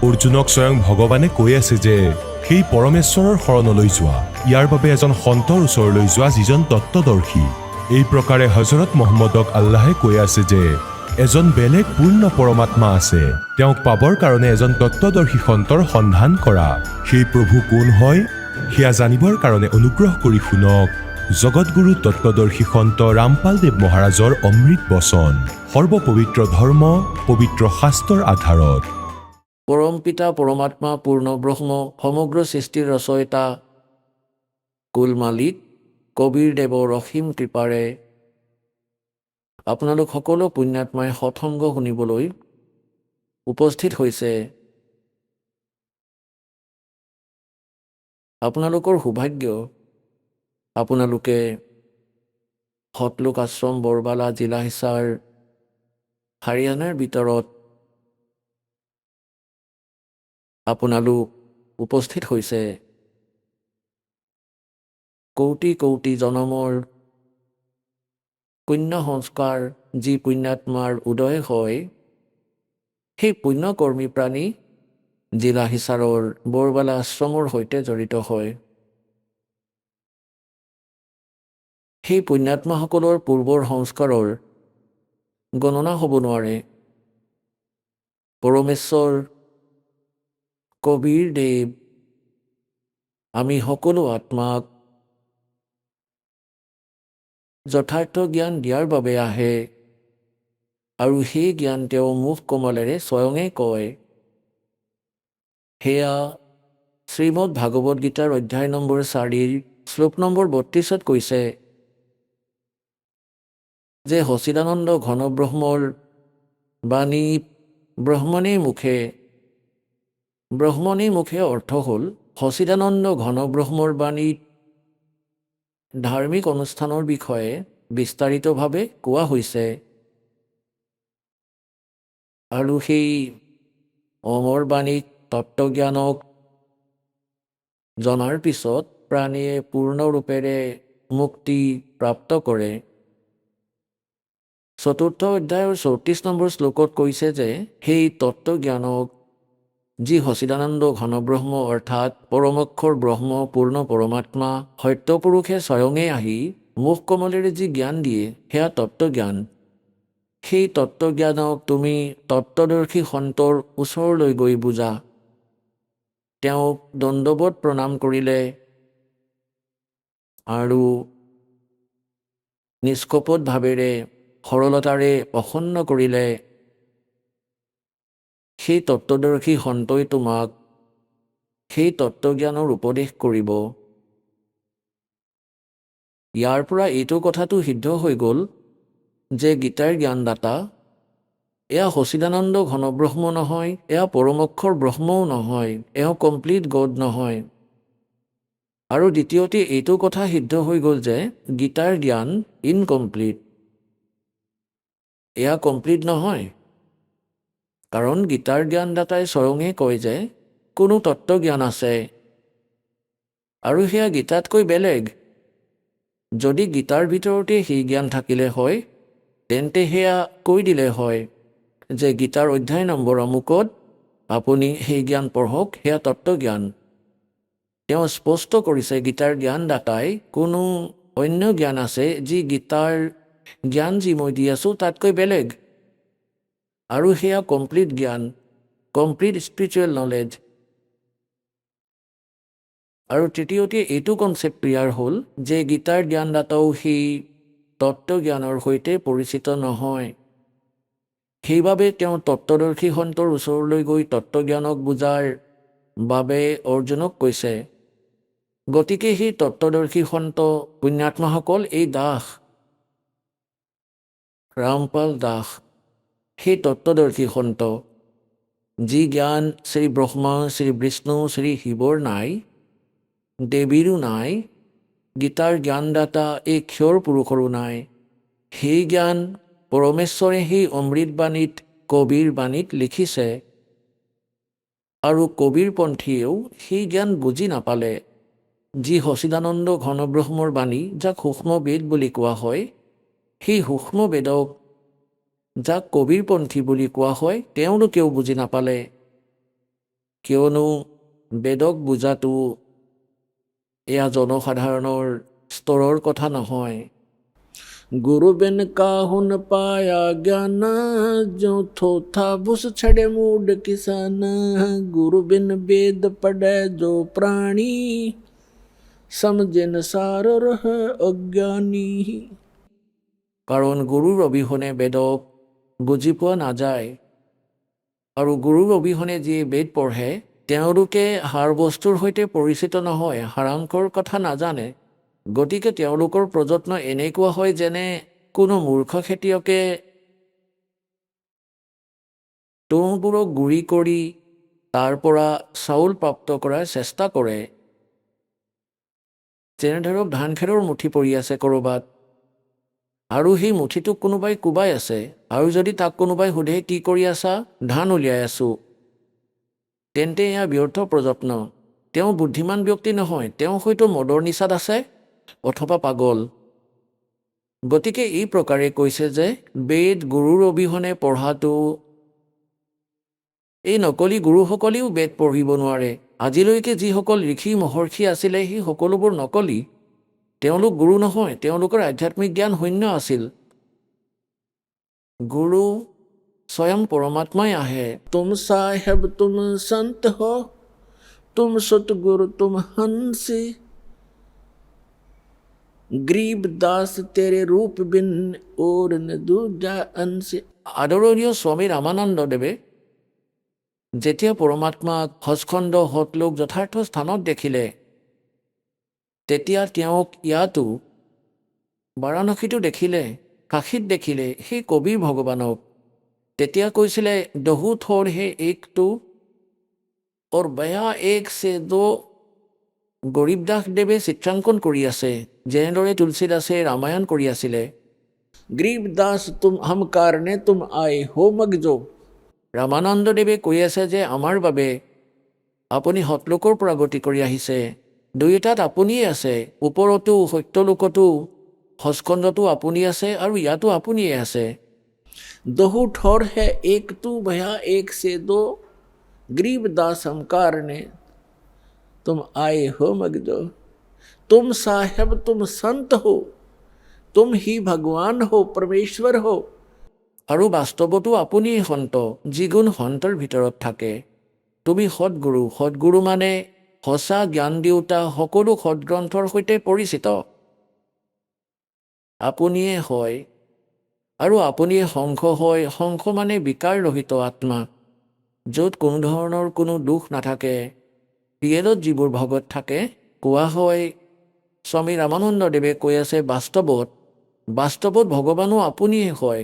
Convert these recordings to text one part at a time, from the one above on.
অৰ্জুনক স্বয়ং ভগৱানে কৈ আছে যে সেই পৰমেশ্বৰৰ শৰণলৈ যোৱা, ইয়াৰ বাবে এজন সন্তৰ ওচৰলৈ যোৱা যিজন তত্ত্বদৰ্শী। এই প্ৰকাৰে হজৰত মহম্মদক আল্লাহে কৈ আছে যে এজন বেলেগ পূৰ্ণ পৰমাত্মা আছে, তেওঁক পাবৰ কাৰণে এজন তত্ত্বদৰ্শী সন্তৰ সন্ধান কৰা। সেই প্ৰভু কোন হয় সেয়া জানিবৰ কাৰণে অনুগ্ৰহ কৰি শুনক জগতগুৰু তত্ত্বদৰ্শী সন্ত ৰামপাল দেৱ মহাৰাজৰ অমৃত বচন, সৰ্বপবিত্ৰ ধৰ্ম পবিত্ৰ শাস্ত্ৰৰ আধাৰত। পৰম পিতা পৰমাত্মা পূৰ্ণ ব্ৰহ্ম সমগ্ৰ সৃষ্টিৰ ৰচয়িতা কুল মালিক কবিৰ দেৱৰ অসীম কৃপাৰে আপোনালোক সকলো পুণ্যাত্মাই সৎসংগ শুনিবলৈ উপস্থিত হৈছে। আপোনালোকৰ সৌভাগ্য, আপোনালোকে সতলোক আশ্ৰম বৰবালা জিলা হিছাৰ হাৰিয়ানাৰ ভিতৰত আপোনালোক উপস্থিত হৈছে। কৌটি কৌটি জনমৰ পুণ্য সংস্কাৰ যি পুণ্যাত্মাৰ উদয় হয়, সেই পুণ্যকৰ্মী প্ৰাণী জিলা হিছাৰৰ বৰবালা আশ্ৰমৰ সৈতে জড়িত হয়। সেই পুণ্যাত্মাসকলৰ পূৰ্বৰ সংস্কাৰৰ গণনা হ'ব নোৱাৰে। পৰমেশ্বৰ কবিৰ দেৱ আমি সকলো আত্মাক যথাৰ্থ জ্ঞান দিয়াৰ বাবে আহে আৰু সেই জ্ঞান তেওঁ মুখ কমলেৰে স্বয়ঙে কয়। সেয়া শ্ৰীমদ ভাগৱত গীতাৰ অধ্যায় নম্বৰ 4 শ্লোক নম্বৰ 32 কৈছে যে সচিদানন্দ ঘন ব্ৰহ্মৰ বাণী ব্ৰহ্মণী মুখে অৰ্থ হ'ল সচিদানন্দ ঘন ব্ৰহ্মৰ বাণীত ধাৰ্মিক অনুষ্ঠানৰ বিষয়ে বিস্তাৰিতভাৱে কোৱা হৈছে আৰু সেই অমৰ বাণীত তত্ত্বজ্ঞানক জনাৰ পিছত প্ৰাণীয়ে পূৰ্ণৰূপেৰে মুক্তি প্ৰাপ্ত কৰে। 4ৰ্থ অধ্যায়ৰ 34 নম্বৰ শ্লোকত কৈছে যে সেই তত্ত্বজ্ঞানক যি সচিদানন্দ ঘনব্ৰহ্ম অৰ্থাৎ পৰমক্ষৰ ব্ৰহ্ম পূৰ্ণ পৰমাত্মা সত্যপুৰুষে স্বয়ঙে আহি মুখ কমলেৰে যি জ্ঞান দিয়ে সেয়া তত্ত্বজ্ঞান। সেই তত্ত্বজ্ঞানক তুমি তত্ত্বদৰ্শী সন্তৰ ওচৰলৈ গৈ বুজা। তেওঁক দণ্ডৱত প্ৰণাম কৰিলে আৰু নিষ্কপট ভাৱেৰে সৰলতাৰে প্ৰসন্ন কৰিলে সেই তত্ত্বদৰ্শী সন্তই তোমাক সেই তত্ত্বজ্ঞানৰ উপদেশ কৰিব। ইয়াৰ পৰা এইটো কথাটো সিদ্ধ হৈ গ'ল যে গীতাৰ জ্ঞানদাতা এয়া সচিদানন্দ ঘনব্ৰহ্ম নহয়, এয়া পৰমক্ষৰ ব্ৰহ্মও নহয়, এওঁ কমপ্লিট গড নহয়। আৰু দ্বিতীয়তে এইটো কথা সিদ্ধ হৈ গ'ল যে গীতাৰ জ্ঞান ইনকমপ্লিট, এয়া কমপ্লিট নহয়। কাৰণ গীতাৰ জ্ঞানদাতাই স্বয়ঙে কয় যে কোনো তত্ত্বজ্ঞান আছে আৰু সেয়া গীতাতকৈ বেলেগ। যদি গীতাৰ ভিতৰতে সেই জ্ঞান থাকিলে হয় তেন্তে সেয়া কৈ দিলে হয় যে গীতাৰ অধ্যায় নম্বৰ অমুকত আপুনি সেই জ্ঞান পঢ়ক, সেয়া তত্ত্বজ্ঞান। তেওঁ স্পষ্ট কৰিছে গীতাৰ জ্ঞানদাতাই কোনো অন্য জ্ঞান আছে যি গীতাৰ জ্ঞান যি মই দি আছোঁ তাতকৈ বেলেগ আৰু সেয়া কমপ্লিট জ্ঞান, কমপ্লিট স্পিৰিচুৱেল নলেজ। আৰু তৃতীয়তে এইটো কনচেপ্ট ক্লিয়াৰ হ'ল যে গীতাৰ জ্ঞানদাতাও সেই তত্ত্বজ্ঞানৰ সৈতে পৰিচিত নহয়। সেইবাবে তেওঁ তত্ত্বদৰ্শী সন্তৰ ওচৰলৈ গৈ তত্ত্বজ্ঞানক বুজাৰ বাবে অৰ্জুনক কৈছে। গতিকে সেই তত্ত্বদৰ্শী সন্ত পুণ্যাত্মাসকল এই দাস ৰামপাল দাস সেই তত্ত্বদৰ্শী সন্ত যি জ্ঞান শ্ৰী ব্ৰহ্মা শ্ৰী বিষ্ণু শ্ৰী শিৱৰ নাই, দেৱীৰো নাই, গীতাৰ জ্ঞানদাতা এই ক্ষৰ পুৰুষৰো নাই। সেই জ্ঞান পৰমেশ্বৰে সেই অমৃতবাণীত কবিৰ বাণীত লিখিছে আৰু কবিৰপন্থীয়েও সেই জ্ঞান বুজি নাপালে। যি সচিদানন্দ ঘনব্ৰহ্মৰ বাণী যাক সূক্ষ্ম বেদ বুলি কোৱা হয়, সেই সূক্ষ্ম বেদক যাক কবিৰপন্থী বুলি কোৱা হয় তেওঁলোকেও বুজি নাপালে। কিয়নো বেদক বুজাটো এয়া জনসাধাৰণৰ স্তৰৰ কথা নহয়। गुरु बिन काहू न पाया ज्ञान, जो थोथा भुस छड़े मूड किसान। गुरु बिन वेद पढ़े जो प्राणी, समझे न सार रह अज्ञानी। কাৰণ গুৰুৰ অবিহনে বেদক বুজি পোৱা নাযায়, আৰু গুৰুৰ অবিহনে যিয়ে বেদ পঢ়ে তেওঁলোকে সাৰ বস্তুৰ সৈতে পৰিচিত নহয়, সাৰাংশৰ কথা নাজানে। গতিকে তেওঁলোকৰ প্ৰযত্ন এনেকুৱা হয় যেনে কোনো মূৰ্খ খেতিয়কে তুঁহবোৰক গুৰি কৰি তাৰ পৰা চাউল প্ৰাপ্ত কৰাৰ চেষ্টা কৰে। যেনে ধৰক ধান খেৰৰ মুঠি পৰি আছে ক'ৰবাত, আৰু সেই মুঠিটোক কোনোবাই কোবাই আছে, আৰু যদি তাক কোনোবাই সোধে কি কৰি আছা, ধান উলিয়াই আছোঁ, তেন্তে এয়া ব্যৰ্থ প্ৰযত্ন। তেওঁ বুদ্ধিমান ব্যক্তি নহয়, তেওঁ হয়তো মদৰ নিচাত আছে অথবা পাগল। গতিকে এই প্ৰকাৰে কৈছে যে বেদ গুৰুৰ অবিহনে পঢ়াটো, এই নকলি গুৰুসকলেও বেদ পঢ়িব নোৱাৰে। আজিলৈকে যিসকল ঋষি মহৰ্ষি আছিলে সেই সকলোবোৰ নকলি, তেওঁলোক গুৰু নহয়, তেওঁলোকৰ আধ্যাত্মিক জ্ঞান শূন্য আছিল। গুৰু স্বয়ং পৰমাত্মাই আহে। তুম চাহেব তুম সন্ত হো, তুম সতগুৰু তুম হংসে, গৰীব দাস তেৰে ৰূপ বিন ওৰ ন দুজা অংশে। আদৰণীয় স্বামী ৰামানন্দদেৱে যেতিয়া পৰমাত্মাক সচখণ্ড সৎলোক যথাৰ্থ স্থানত দেখিলে, তেতিয়া তেওঁক ইয়াতো বাৰাণসীতো দেখিলে, কাশীত দেখিলে সেই কবিৰ ভগৱানক। তেতিয়া কৈছিলে দহু থোৰ হে এক তো और बया एक से दो। গৰীবদাস দেৱে চিত্ৰাংকন কৰি আছে, যেনেদৰে তুলসীদাসে ৰামায়ণ কৰি আছিলে। গৰীবদাস তুম হম কাৰণে তুম আয়ে হো মগজো। ৰামানন্দদেৱে কৈ আছে যে আমাৰ বাবে আপুনি সতলোকৰ পৰা গতি কৰি আহিছে। দুয়োটাত আপুনিয়ে আছে, ওপৰতো সত্যলোকতো সচখণ্ডতো আপুনি আছে, আৰু ইয়াতো আপুনিয়ে আছে। দহু ঠোৰ হে এক তো ভয়া এক সে দো, গৰীবদাস হম কাৰণে तुम आए हो मगजो। तुम साहेब तुम संत हो, तुम ही भगवान हो, परमेश्वर हो। আৰু বাস্তৱতো আপুনি সন্ত, যিগুণ সন্তৰ ভিতৰত থাকে। তুমি সৎগুৰু, সৎগুৰু মানে সঁচা জ্ঞান দিওঁতা, সকলো সৎগ্ৰন্থৰ সৈতে পৰিচিত। আপুনিয়ে হয়, আৰু আপুনিয়ে শংখ হয়। শংখ মানে বিকাৰ ৰহিত আত্মা, য'ত কোনো ধৰণৰ কোনো দুখ নাথাকে। ৰিয়েলত যিবোৰ ভগত থাকে, কোৱা হয় স্বামী ৰামানন্দদেৱে কৈ আছে বাস্তৱত ভগৱানো আপুনিয়ে হয়,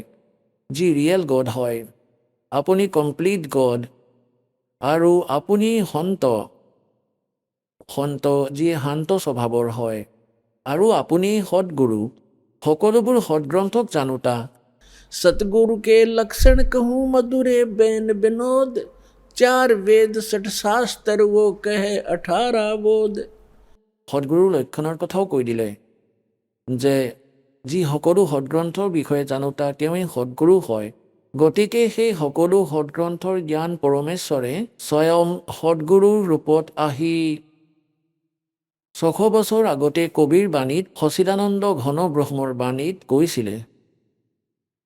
যি ৰিয়েল গড হয়। আপুনি কমপ্লিট গড, আৰু আপুনি সন্ত যিয়ে শান্ত স্বভাৱৰ হয়, আৰু আপুনি সৎগুৰু, সকলোবোৰ সৎগ্ৰন্থক জানোতা। সতগুৰু কে লক্ষণ কহোঁ মধুৰে বেন বিনোদ, চাৰ বেদ ষট শাস্ত্ৰ वो कहे 18 बोध। সদগুৰুৰ লক্ষণৰ কথাও কৈ দিলে যে যি সকলো সদগ্ৰন্থৰ বিষয়ে জানোতা তেওঁই সদগুৰু হয়। গতিকে সেই সকলো সদগ্ৰন্থৰ জ্ঞান পৰমেশ্বৰে স্বয়ং সদগুৰুৰ ৰূপত আহি 600 বছৰ আগতে কবিৰ বাণীত, সচিদানন্দ ঘন ব্ৰহ্মৰ বাণীত কৈছিলে।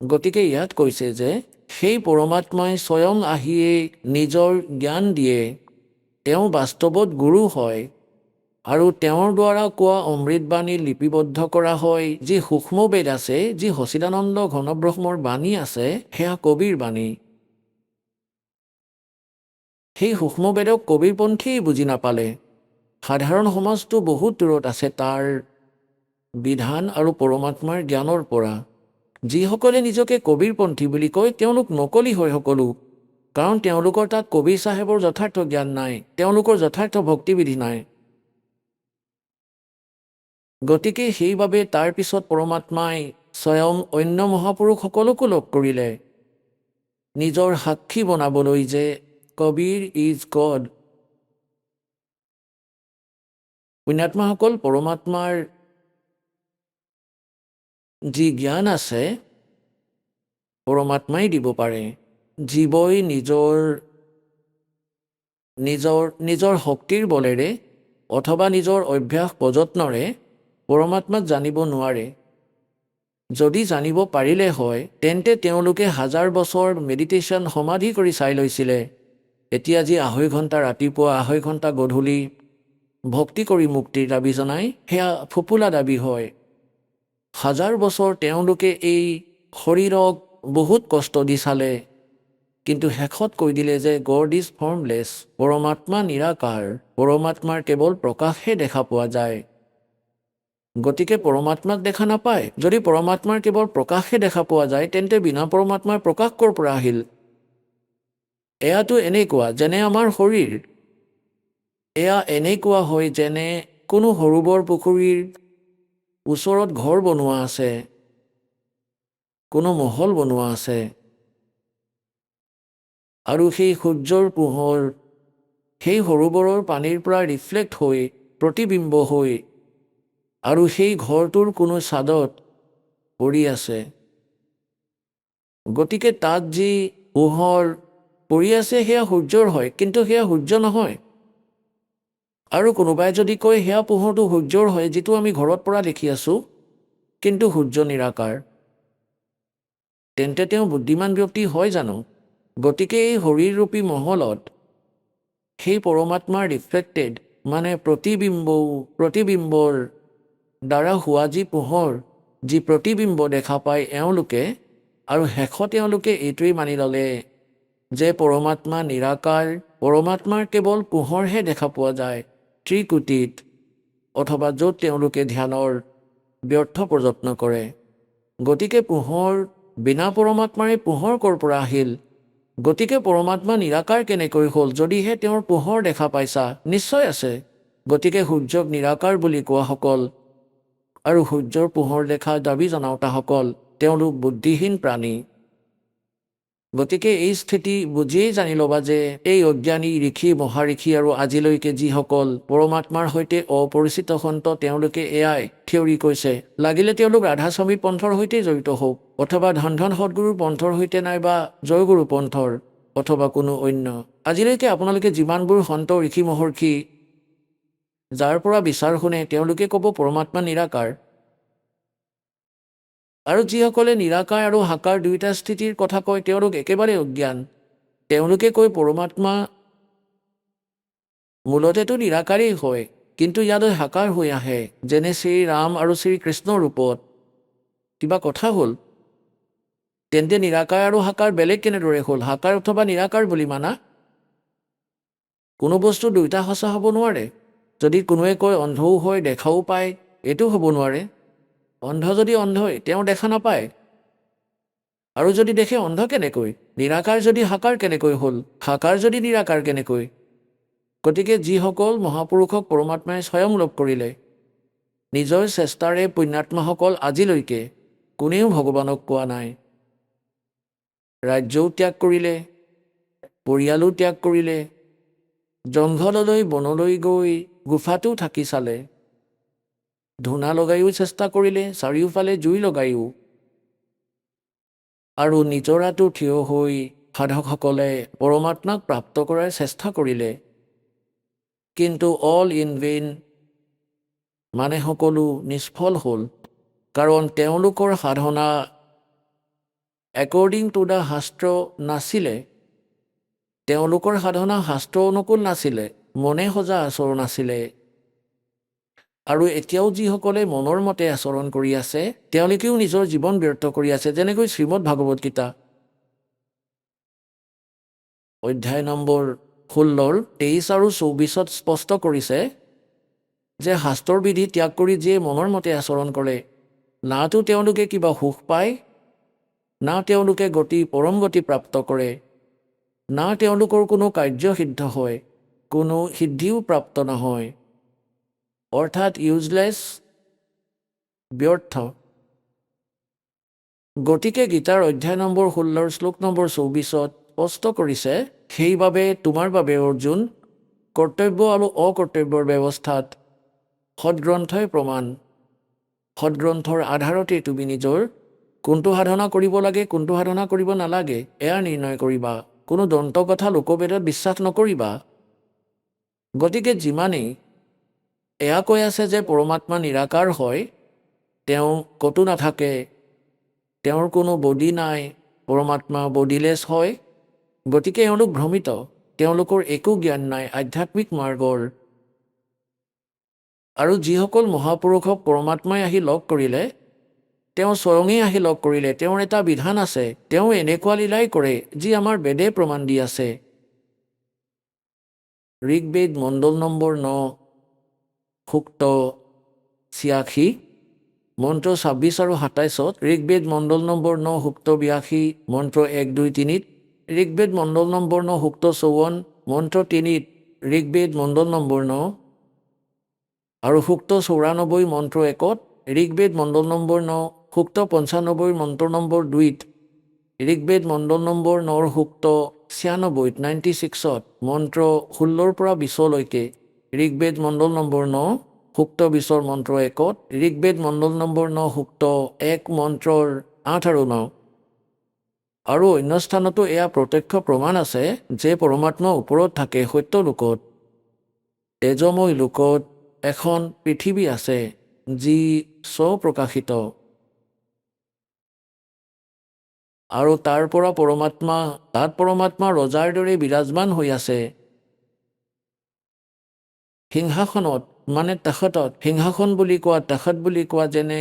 গতিকে ইয়াত কৈছে যে সেই পৰমাত্মাই স্বয়ং আহিয়ে নিজৰ জ্ঞান দিয়ে। তেওঁ বাস্তৱত গুৰু হয়, আৰু তেওঁৰ দ্বাৰা কোৱা অমৃতবাণী লিপিবদ্ধ কৰা হয়। যি সূক্ষ্ম বেদ আছে, যি সচিদানন্দ ঘনব্ৰহ্মৰ বাণী আছে, সেয়া কবিৰ বাণী। সেই সূক্ষ্ম বেদক কবিৰপন্থীয়ে বুজি নাপালে। সাধাৰণ সমাজটো বহুত দূৰত আছে তাৰ বিধান আৰু পৰমাত্মাৰ জ্ঞানৰ পৰা। যিসকলে নিজকে কবিৰপন্থী বুলি কয় তেওঁলোক নকলি হয় সকলো, কাৰণ তেওঁলোকৰ তাত কবিৰ চাহেবৰ যথাৰ্থ জ্ঞান নাই, তেওঁলোকৰ যথাৰ্থ ভক্তিবিধি নাই। গতিকে সেইবাবে তাৰ পিছত পৰমাত্মাই স্বয়ং অন্য মহাপুৰুষসকলকো লগ কৰিলে, নিজৰ সাক্ষী বনাবলৈ যে কবিৰ ইজ গড। পুণ্যাত্মাসকল, পৰমাত্মাৰ যি জ্ঞান আছে পৰমাত্মাই দিব পাৰে। জীৱই নিজৰ নিজৰ শক্তিৰ বলেৰে অথবা নিজৰ অভ্যাস প্ৰযত্নৰে পৰমাত্মাক জানিব নোৱাৰে। যদি জানিব পাৰিলে হয় তেন্তে তেওঁলোকে 1000 বছৰ মেডিটেশ্যন সমাধি কৰি চাই লৈছিলে। এতিয়া যি 2.5 ঘণ্টা ৰাতিপুৱা 2.5 ঘণ্টা গধূলি ভক্তি কৰি মুক্তিৰ দাবী জনাই সেয়া ফোপোলা দাবী হয়। 1000 বছৰ তেওঁলোকে এই শৰীৰক বহুত কষ্ট দি চালে, কিন্তু শেষত কৈ দিলে যে গড ইজ ফৰ্মলেছ, পৰমাত্মা নিৰাকাৰ, পৰমাত্মাৰ কেৱল প্ৰকাশহে দেখা পোৱা যায়। গতিকে পৰমাত্মাক দেখা নাপায়। যদি পৰমাত্মাৰ কেৱল প্ৰকাশহে দেখা পোৱা যায় তেন্তে বিনা পৰমাত্মাৰ প্ৰকাশ ক'ৰ পৰা আহিল? এয়াতো এনেকুৱা যেনে আমাৰ শৰীৰ। এয়া এনেকুৱা হয় যেনে কোনো সৰোবৰ পুখুৰীৰ ওচৰত ঘৰ বনোৱা আছে, কোনো মহল বনোৱা আছে, আৰু সেই সূৰ্যৰ পোহৰ সেই সৰোবৰৰ পানীৰ পৰা ৰিফ্লেক্ট হৈ প্ৰতিবিম্ব হৈ আৰু সেই ঘৰটোৰ কোনো ছাদত পৰি আছে। গতিকে তাত যি পোহৰ পৰি আছে সেয়া সূৰ্যৰ হয়, কিন্তু সেয়া সূৰ্য নহয়। আৰু কোনোবাই যদি কয় সেয়া পোহৰটো সূৰ্যৰ হয় যিটো আমি ঘৰত পৰা দেখি আছোঁ, কিন্তু সূৰ্য নিৰাকাৰ, তেন্তে তেওঁ বুদ্ধিমান ব্যক্তি হয় জানো? গতিকে এই শৰীৰৰূপী মহলত সেই পৰমাত্মাৰ ৰিফ্লেক্টেড মানে প্ৰতিবিম্বৰ দ্বাৰা হোৱা যি পোহৰ, যি প্ৰতিবিম্ব দেখা পায় এওঁলোকে, আৰু শেষত তেওঁলোকে এইটোৱেই মানি ল'লে যে পৰমাত্মা নিৰাকাৰ, পৰমাত্মাৰ কেৱল পোহৰহে দেখা পোৱা যায় ত্ৰিকুটিত, অথবা য'ত তেওঁলোকে ধ্যানৰ ব্যৰ্থ প্ৰযত্ন কৰে। গতিকে পোহৰ বিনা পৰমাত্মাৰে পোহৰ ক'ৰ পৰা আহিল? গতিকে পৰমাত্মা নিৰাকাৰ কেনেকৈ হ'ল যদিহে তেওঁৰ পোহৰ দেখা পাইছা? নিশ্চয় আছে। গতিকে সূৰ্যক নিৰাকাৰ বুলি কোৱাসকল আৰু সূৰ্যৰ পোহৰ দেখা দাবী জনাওঁতাসকল তেওঁলোক বুদ্ধিহীন প্ৰাণী। গতিকে এই স্থিতি বুজিয়েই জানি ল'বা যে এই অজ্ঞানী ঋষি মহাঋষি আৰু আজিলৈকে যিসকল পৰমাত্মাৰ সৈতে অপৰিচিত সন্ত তেওঁলোকে এয়াই থিয়ৰী কৈছে। লাগিলে তেওঁলোক ৰাধাস্বামী পন্থৰ সৈতে জড়িত হওক, অথবা ধন সদগুৰুৰ পন্থৰ সৈতে, নাইবা জয়গুৰু পন্থৰ, অথবা কোনো অন্য। আজিলৈকে আপোনালোকে যিমানবোৰ সন্ত ঋষি মহৰ্ষি যাৰ পৰা বিচাৰ শুনে তেওঁলোকে ক'ব পৰমাত্মা নিৰাকাৰ। আৰু যিসকলে নিৰাকাৰ আৰু সাকাৰ দুয়োটা স্থিতিৰ কথা কয় তেওঁলোক একেবাৰে অজ্ঞান। তেওঁলোকে কয় পৰমাত্মা মূলতেতো নিৰাকাৰেই হয়, কিন্তু ইয়ালৈ সাকাৰ হৈ আহে, যেনে শ্ৰী ৰাম আৰু শ্ৰীকৃষ্ণৰ ৰূপত। কিবা কথা হ'ল? তেন্তে নিৰাকাৰ আৰু সাকাৰ বেলেগ কেনেদৰে হ'ল? সাকাৰ অথবা নিৰাকাৰ বুলি মানা? কোনো বস্তু দুয়োটা সঁচা হ'ব নোৱাৰে। যদি কোনোৱে কয় অন্ধও হয় দেখাও পায়, এইটো হ'ব নোৱাৰে। অন্ধ যদি অন্ধই, তেওঁ দেখা নাপায়, আৰু যদি দেখে অন্ধ কেনেকৈ? নিৰাকাৰ যদি সাকাৰ কেনেকৈ হ'ল? সাকাৰ যদি নিৰাকাৰ কেনেকৈ? গতিকে যিসকল মহাপুৰুষক পৰমাত্মাই স্বয়ং লাভ কৰিলে, নিজৰ চেষ্টাৰে পুণ্যাত্মাসকল আজিলৈকে কোনেও ভগৱানক পোৱা নাই। ৰাজ্যও ত্যাগ কৰিলে, পৰিয়ালো ত্যাগ কৰিলে, জংঘললৈ বনলৈ গৈ গুফাটো থাকি চালে, ধূনা লগায়ো চেষ্টা কৰিলে, চাৰিওফালে জুই লগায়ো, আৰু নিজৰাটো থিয় হৈ সাধকসকলে পৰমাত্মাক প্ৰাপ্ত কৰাৰ চেষ্টা কৰিলে, কিন্তু অল ইন ভেইন, মানে সকলো নিষ্ফল হ'ল। কাৰণ তেওঁলোকৰ সাধনা একৰ্ডিং টু দ্য শাস্ত্ৰ নাছিলে। তেওঁলোকৰ সাধনা শাস্ত্ৰ অনুকূল নাছিলে, মনে সজা আচৰণ আছিলে। আৰু এতিয়াও যিসকলে মনৰ মতে আচৰণ কৰি আছে তেওঁলোকেও নিজৰ জীৱন ব্যৰ্থ কৰি আছে। যেনেকৈ শ্ৰীমদ ভাগৱত গীতা অধ্যায় নম্বৰ 16 23 আৰু 24 স্পষ্ট কৰিছে যে শাস্ত্ৰৰ বিধি ত্যাগ কৰি যিয়ে মনৰ মতে আচৰণ কৰে, নাতো তেওঁলোকে কিবা সুখ পায়, না তেওঁলোকে পৰম গতি প্ৰাপ্ত কৰে, না তেওঁলোকৰ কোনো কাৰ্য সিদ্ধ হয়, কোনো সিদ্ধিও প্ৰাপ্ত নহয়, অৰ্থাৎ ইউজলেছ, ব্যৰ্থ। গতিকে গীতাৰ অধ্যায় নম্বৰ 16 শ্লোক নম্বৰ 24 স্পষ্ট কৰিছে, সেইবাবে তোমাৰ বাবে অৰ্জুন কৰ্তব্য আৰু অকৰ্তব্যৰ ব্যৱস্থাত সদগ্ৰন্থই প্ৰমাণ। সদগ্ৰন্থৰ আধাৰতে তুমি নিজৰ কোনটো সাধনা কৰিব লাগে, কোনটো সাধনা কৰিব নালাগে এয়া নিৰ্ণয় কৰিবা। কোনো দন্ত কথা লোকবেদত বিশ্বাস নকৰিবা। গতিকে যিমানেই এয়া কৈ আছে যে পৰমাত্মা নিৰাকাৰ হয়, তেওঁ ক'তো নাথাকে, তেওঁৰ কোনো বডি নাই, পৰমাত্মা বডিলেছ হয়, গতিকে এওঁলোক ভ্ৰমিত, তেওঁলোকৰ একো জ্ঞান নাই আধ্যাত্মিক মাৰ্গৰ। আৰু যিসকল মহাপুৰুষক পৰমাত্মাই আহি লগ কৰিলে, তেওঁ স্বয়ঙেই আহি লগ কৰিলে, তেওঁৰ এটা বিধান আছে, তেওঁ এনেকুৱা লীলাই কৰে যি আমাৰ বেদে প্ৰমাণ দি আছে। ঋগ্বেদ মণ্ডল নম্বৰ 9 সূক্ত 86, মন্ত্ৰ 26 আৰু 27, ঋগ্বেদ মণ্ডল নম্বৰ 9 সূক্ত 82, মন্ত্ৰ 1, 2, 3, ঋগ্বেদ মণ্ডল নম্বৰ 9 সূক্ত 54, মন্ত্ৰ 3, ঋগ্বেদ মণ্ডল নম্বৰ 9 আৰু সূক্ত 94 মন্ত্ৰ 1, ঋগ্বেদ মণ্ডল নম্বৰ 9 সূক্ত 95 মন্ত্ৰ নম্বৰ 2, ঋগ্বেদ মণ্ডল নম্বৰ 9 সূক্ত 96 96, মন্ত্ৰ 16 পৰা 20লৈকে, ঋগ্বেদ মণ্ডল নম্বৰ 9 সূক্ত 20 মন্ত্ৰ 1, ঋগ্বেদ মণ্ডল নম্বৰ 9 সূক্ত 1 মন্ত্ৰৰ 8 আৰু 9। আৰু অন্য স্থানতো এয়া প্ৰত্যক্ষ প্ৰমাণ আছে যে পৰমাত্মা ওপৰত থাকে সত্য লোকত। তেজময় লোকত এখন পৃথিৱী আছে যি স্বপ্ৰকাশিত, আৰু তাৰ পৰা তাত পৰমাত্মা ৰজাৰ দৰে বিৰাজমান হৈ আছে। সিংহাসনত মানে তখতত, সিংহাসন বুলি কোৱা, তখত বুলি কোৱা, যেনে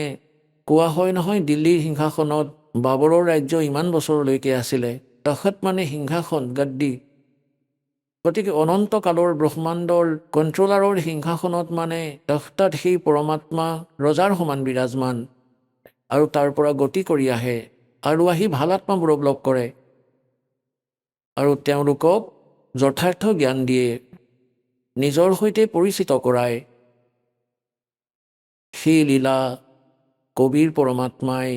কোৱা হয় নহয় দিল্লীৰ সিংহাসনত বাবৰৰ ৰাজ্য ইমান বছৰলৈকে আছিলে, তখত মানে সিংহাসন, গদ্দি। গতিকে অনন্তকালৰ ব্ৰহ্মাণ্ডৰ কণ্ট্ৰলাৰৰ সিংহাসনত মানে তখতত সেই পৰমাত্মা ৰজাৰ সমান বিৰাজমান, আৰু তাৰ পৰা গতি কৰি আহে আৰু আহি ভাল আত্মাবোৰক লগ কৰে আৰু তেওঁলোকক যথাৰ্থ জ্ঞান দিয়ে, নিজৰ সৈতে পৰিচিত কৰায়। সেই লীলা কবিৰ পৰমাত্মাই,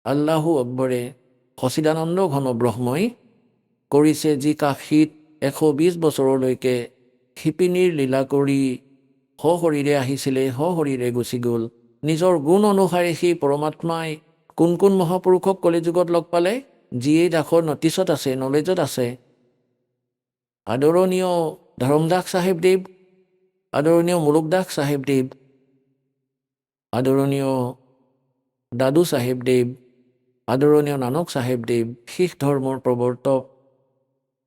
আল্লাহু আকবৰে, সচিদানন্দ ঘন ব্ৰহ্মই কৰিছে, যি কাশীত 120 বছৰলৈকে শিপিনীৰ লীলা কৰি সশৰীৰে আহিছিলে, সশৰীৰে গুচি গ'ল। নিজৰ গুণ অনুসাৰে সেই পৰমাত্মাই কোন কোন মহাপুৰুষক কলিযুগত লগ পালে, যিয়ে দাসৰ নটিচত আছে, নলেজত আছে। আদৰণীয় ধৰমদাস চাহেবদেৱ, আদৰণীয় মুলুকদাস চাহেবদেৱ, আদৰণীয় দাদু চাহেবদেৱ, আদৰণীয় নানক চাহেবদেৱ, শিখ ধৰ্মৰ প্ৰৱৰ্তক,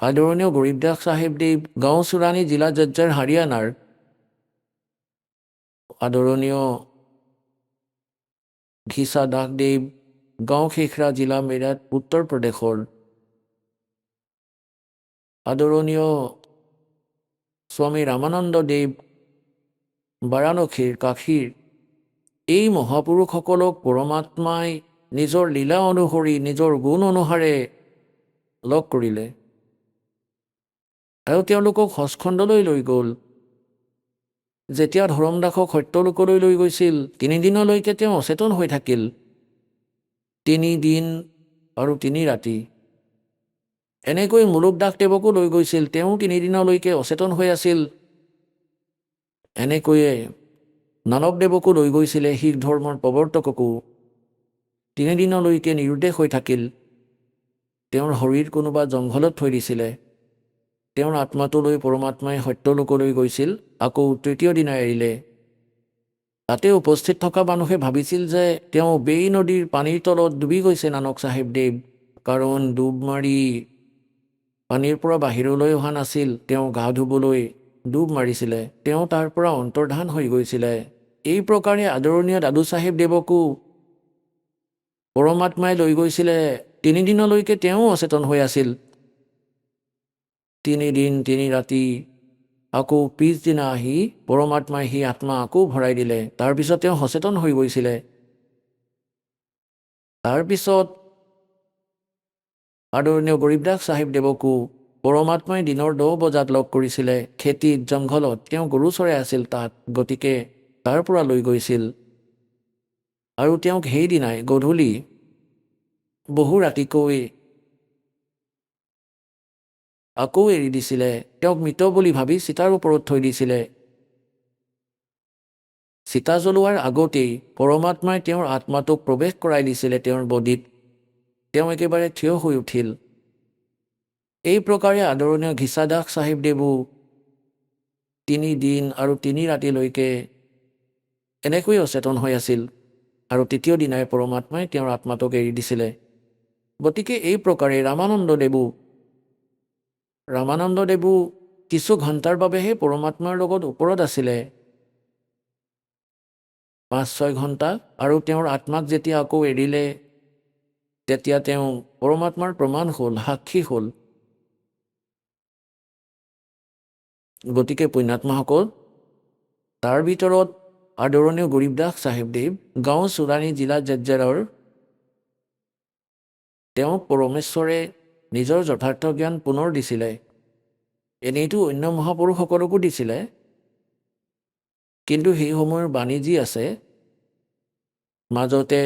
আদৰণীয় গৰীবদাস চাহেবদেৱ, গাঁও চুৰাণী জিলা জজ্জাৰ হাৰিয়ানাৰ, আদৰণীয় ঘিচা দাসদেৱ, গাঁও খেখৰা জিলা মেৰাট উত্তৰ প্ৰদেশৰ, আদৰণীয় স্বামী ৰামানন্দ দেৱ, বাৰাণসীৰ, কাশীৰ। এই মহাপুৰুষসকলক পৰমাত্মাই নিজৰ লীলা অনুসৰি, নিজৰ গুণ অনুসাৰে লগ কৰিলে আৰু তেওঁলোকক সচখণ্ডলৈ লৈ গ'ল। যেতিয়া ধৰমদাসক সত্যলোকলৈ লৈ গৈছিল, 3 দিনলৈকে তেওঁ অচেতন হৈ থাকিল, 3 দিন আৰু 3 ৰাতি। এনেকৈ মুলুকদাসদেৱকো লৈ গৈছিল, তেওঁ 3 দিনলৈকে অচেতন হৈ আছিল। এনেকৈয়ে নানকদেৱকো লৈ গৈছিলে, শিখ ধৰ্মৰ প্ৰৱৰ্তককো 3 দিনলৈকে নিৰুদ্দেশ হৈ থাকিল। তেওঁৰ শৰীৰ কোনোবা জংঘলত থৈ দিছিলে, তেওঁৰ আত্মাটো লৈ পৰমাত্মাই সত্যলোকলৈ গৈছিল, আকৌ 3য় দিনা এৰিলে। তাতে উপস্থিত থকা মানুহে ভাবিছিল যে তেওঁ বেই নদীৰ পানীৰ তলত ডুবি গৈছে নানক চাহেবদেৱ, কাৰণ ডুব মাৰি পানীৰ পৰা বাহিৰলৈ অহা নাছিল, তেওঁ গা ধুবলৈ ডুব মাৰিছিলে, তেওঁ তাৰ পৰা অন্তৰ্ধান হৈ গৈছিলে। এই প্ৰকাৰে আদৰণীয় দাদু চাহেবদেৱকো পৰমাত্মাই লৈ গৈছিলে, 3 দিনলৈকে তেওঁ অচেতন হৈ আছিল। 3 দিন 3 ৰাতি, আকৌ পিছদিনা আহি পৰমাত্মাই সেই আত্মা আকৌ ভৰাই দিলে। তাৰপিছত তেওঁ সচেতন হৈ গৈছিলে। তাৰপিছত আদৰণীয় গৰীবদাস চাহেবদেৱকো পৰমাত্মাই দিনৰ 10 বজাত লগ কৰিছিলে, খেতিত, জংঘলত। তেওঁ গৰু চৰাই আছিল তাত, গতিকে তাৰ পৰা লৈ গৈছিল আৰু তেওঁক সেইদিনাই গধূলি বহু ৰাতিকৈ আকৌ এৰি দিছিলে। তেওঁক মৃত বুলি ভাবি চিতাৰ ওপৰত থৈ দিছিলে। চিতা জ্বলোৱাৰ আগতেই পৰমাত্মাই তেওঁৰ আত্মাটোক প্ৰৱেশ কৰাই দিছিলে তেওঁৰ বডিত। তেওঁ একেবাৰে থিয় হৈ উঠিল। এই প্ৰকাৰে আদৰণীয় ঘিচাদাস চাহেবদেৱো তিনি দিন আৰু 3 ৰাতিলৈকে এনেকৈ অচেতন হৈ আছিল আৰু তৃতীয় দিনাই পৰমাত্মাই তেওঁৰ আত্মাটোক এৰি দিছিলে। গতিকে এই প্ৰকাৰে ৰামানন্দদেৱো কিছু ঘণ্টাৰ বাবেহে পৰমাত্মাৰ লগত ওপৰত আছিলে, 5-6 ঘণ্টা, আৰু তেওঁৰ আত্মাক যেতিয়া আকৌ এৰিলে তেতিয়া তেওঁ পৰমাত্মাৰ প্ৰমাণ হ'ল, সাক্ষী হ'ল। গতিকে পুণ্যাত্মাসকল, তাৰ ভিতৰত আদৰণীয় গৰীবদাস চাহেবদেৱ গাঁও চুৰাণী জিলা জেজ্জেৰৰ তেওঁক পৰমেশ্বৰে নিজৰ যথাৰ্থ জ্ঞান পুনৰ দিছিলে। এনেইতো অন্য মহাপুৰুষসকলকো দিছিলে, কিন্তু সেই সময়ৰ বাণী যি আছে মাজতে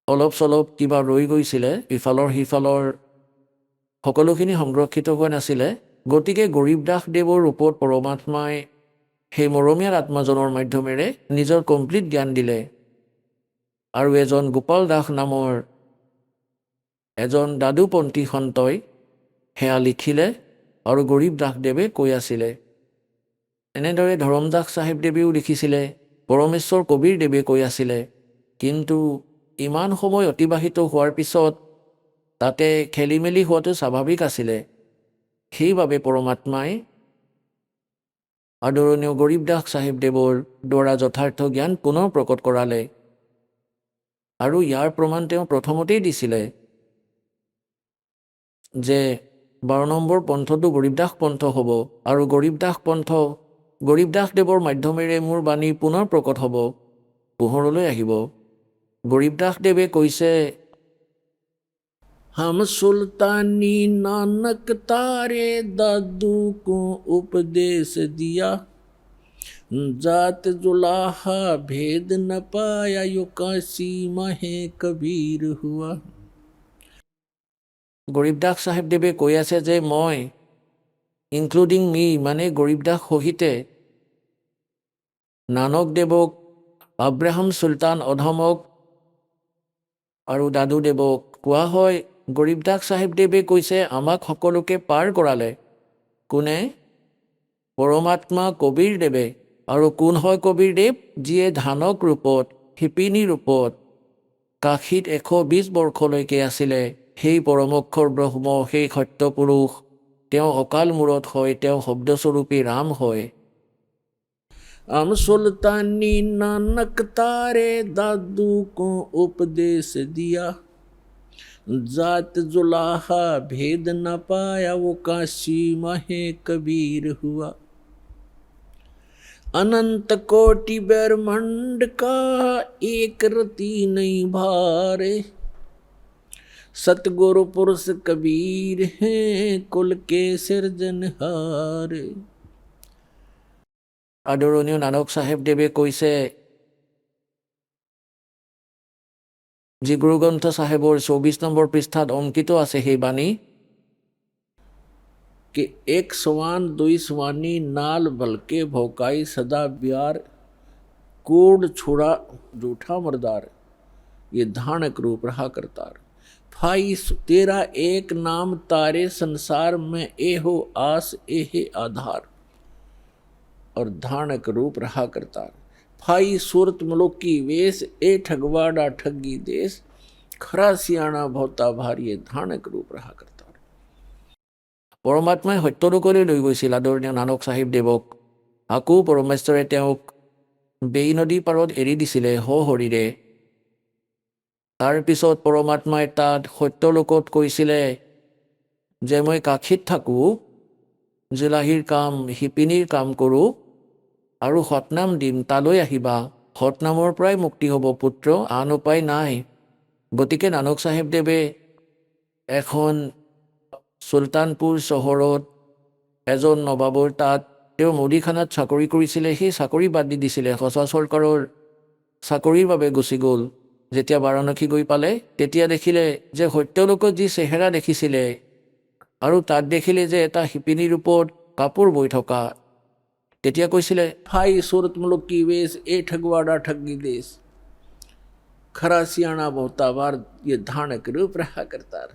অলপ চলপ কিবা ৰৈ গৈছিলে, ইফালৰ সিফালৰ সকলোখিনি সংৰক্ষিত হোৱা নাছিলে। গতিকে গৰীবদাসদেৱৰ ওপৰত পৰমাত্মাই সেই মৰমীয়াৰ আত্মাজনৰ মাধ্যমেৰে নিজৰ কমপ্লিট জ্ঞান দিলে। আৰু এজন গোপাল দাস নামৰ এজন দাদুপন্থী সন্তই সেয়া লিখিলে আৰু গৰীবদাসদেৱে কৈ আছিলে। এনেদৰে ধৰমদাস চাহেবদেৱেও লিখিছিলে, পৰমেশ্বৰ কবীৰদেৱে কৈ আছিলে। কিন্তু ইমান সময় অতিবাহিত হোৱাৰ পিছত তাতে খেলি মেলি হোৱাটো স্বাভাৱিক আছিলে। সেইবাবে পৰমাত্মাই আদৰণীয় গৰীবদাস চাহেবদেৱৰ দ্বাৰা যথাৰ্থ জ্ঞান পুনৰ প্ৰকট কৰালে। আৰু ইয়াৰ প্ৰমাণ তেওঁ প্ৰথমতেই দিছিলে যে 12 নম্বৰ পন্থটো গৰীবদাস পন্থ হ'ব, আৰু গৰীবদাসদেৱৰ মাধ্যমেৰে মোৰ বাণী পুনৰ প্ৰকট হ'ব, পোহৰলৈ আহিব। গৰীবদাসদেৱে কৈছে, हम सुल्तानी नानक तारे दादू को उपदेश दिया, जात जुलाहा भेद न पाया यो काशी महे कबीर हुआ। গৰীবদাস চাহেবদেৱে কৈ আছে যে মই, ইনক্লুডিং মি, মানে গৰীবদাস সহিতে, নানকদেৱক, আব্ৰাহাম চুলতান অধমক আৰু দাদুদেৱক কোৱা হয়। গৰীবদাস চাহেবদেৱে কৈছে আমাক সকলোকে পাৰ কৰালে কোনে? পৰমাত্মা কবীৰদেৱে। আৰু কোন হয় কবীৰদেৱ? যিয়ে ধানক ৰূপত, শিপিনী ৰূপত কাশীত 120 বৰ্ষলৈকে আছিলে। সেই পৰমক্ষৰ ব্ৰহ্ম, সেই সত্য পুৰুষ, তেওঁ অকাল মূৰত হয়, তেওঁ শব্দস্বৰূপী ৰাম হয়। हम सुल्तानी नानक तारे दादू को उपदेश दिया, जात जुलाहा भेद न पाया वो काशी महे कबीर हुआ। अनंत कोटि ब्रह्मांड का एक रति नहीं भारे, सतगुरु पुरुष कबीर हैं कुल के सिरजनहार। আদৰণীয় নানক চাহেবদেৱে কৈছে, যি গুৰুগ্ৰন্থ চাহেবৰ 24 নম্বৰ পৃষ্ঠাত অংকিত আছে সেই বাণী कि एक स्वान दुई स्वानी नाल बलके भौकाई सदा ब्यार, कूड़ छुड़ा जूठा मरदार, ये धानक रूप रहा करतार। फाई तेरा एक नाम तारे संसार में एहो आस एहे आधार, और धानक रूप रहा करतार। फाई सूरत मलोकी वेश ए ठगवाड़ा ठगी देश, खरा सियाणा भौता भारी धानक रूप रहा करतार। পৰমাত্মাই সত্যলোকলৈ লৈ গৈছিল আদৰণীয় নানক চাহেবদেৱক। আকৌ পৰমেশ্বৰে তেওঁক বেই নদী পাৰত এৰি দিছিলে সশৰীৰে। তাৰপিছত পৰমাত্মাই তাত সত্যলোকত কৈছিলে যে মই কাশীত থাকোঁ, জিলাহীৰ কাম, শিপিনীৰ কাম কৰোঁ, আৰু সতনাম দিম, তালৈ আহিবা। সতনামৰ পৰাই মুক্তি হ'ব পুত্ৰ, আন উপায় নাই। গতিকে নানক চাহেবদেৱে এখন চুলতানপুৰ চহৰত এজন নবাবৰ তাত তেওঁ মুদিখানাত চাকৰি কৰিছিলে। সেই চাকৰি বাদ দি দিছিলে, সঁচা চৰকাৰৰ চাকৰিৰ বাবে গুচি গ'ল। যেতিয়া বাৰাণসী গৈ পালে তেতিয়া দেখিলে যে সত্যলোকত যি চেহেৰা দেখিছিলে আৰু তাত দেখিলে যে এটা শিপিনীৰ ওপৰত কাপোৰ বৈ থকা, তেতিয়া কৈছিলে ফাই সুরত মুলুকি वेश ए ठगवाड़ा ठगी देश, खरा सियाणा बहुता बार ये धानक रूप रहा करतार।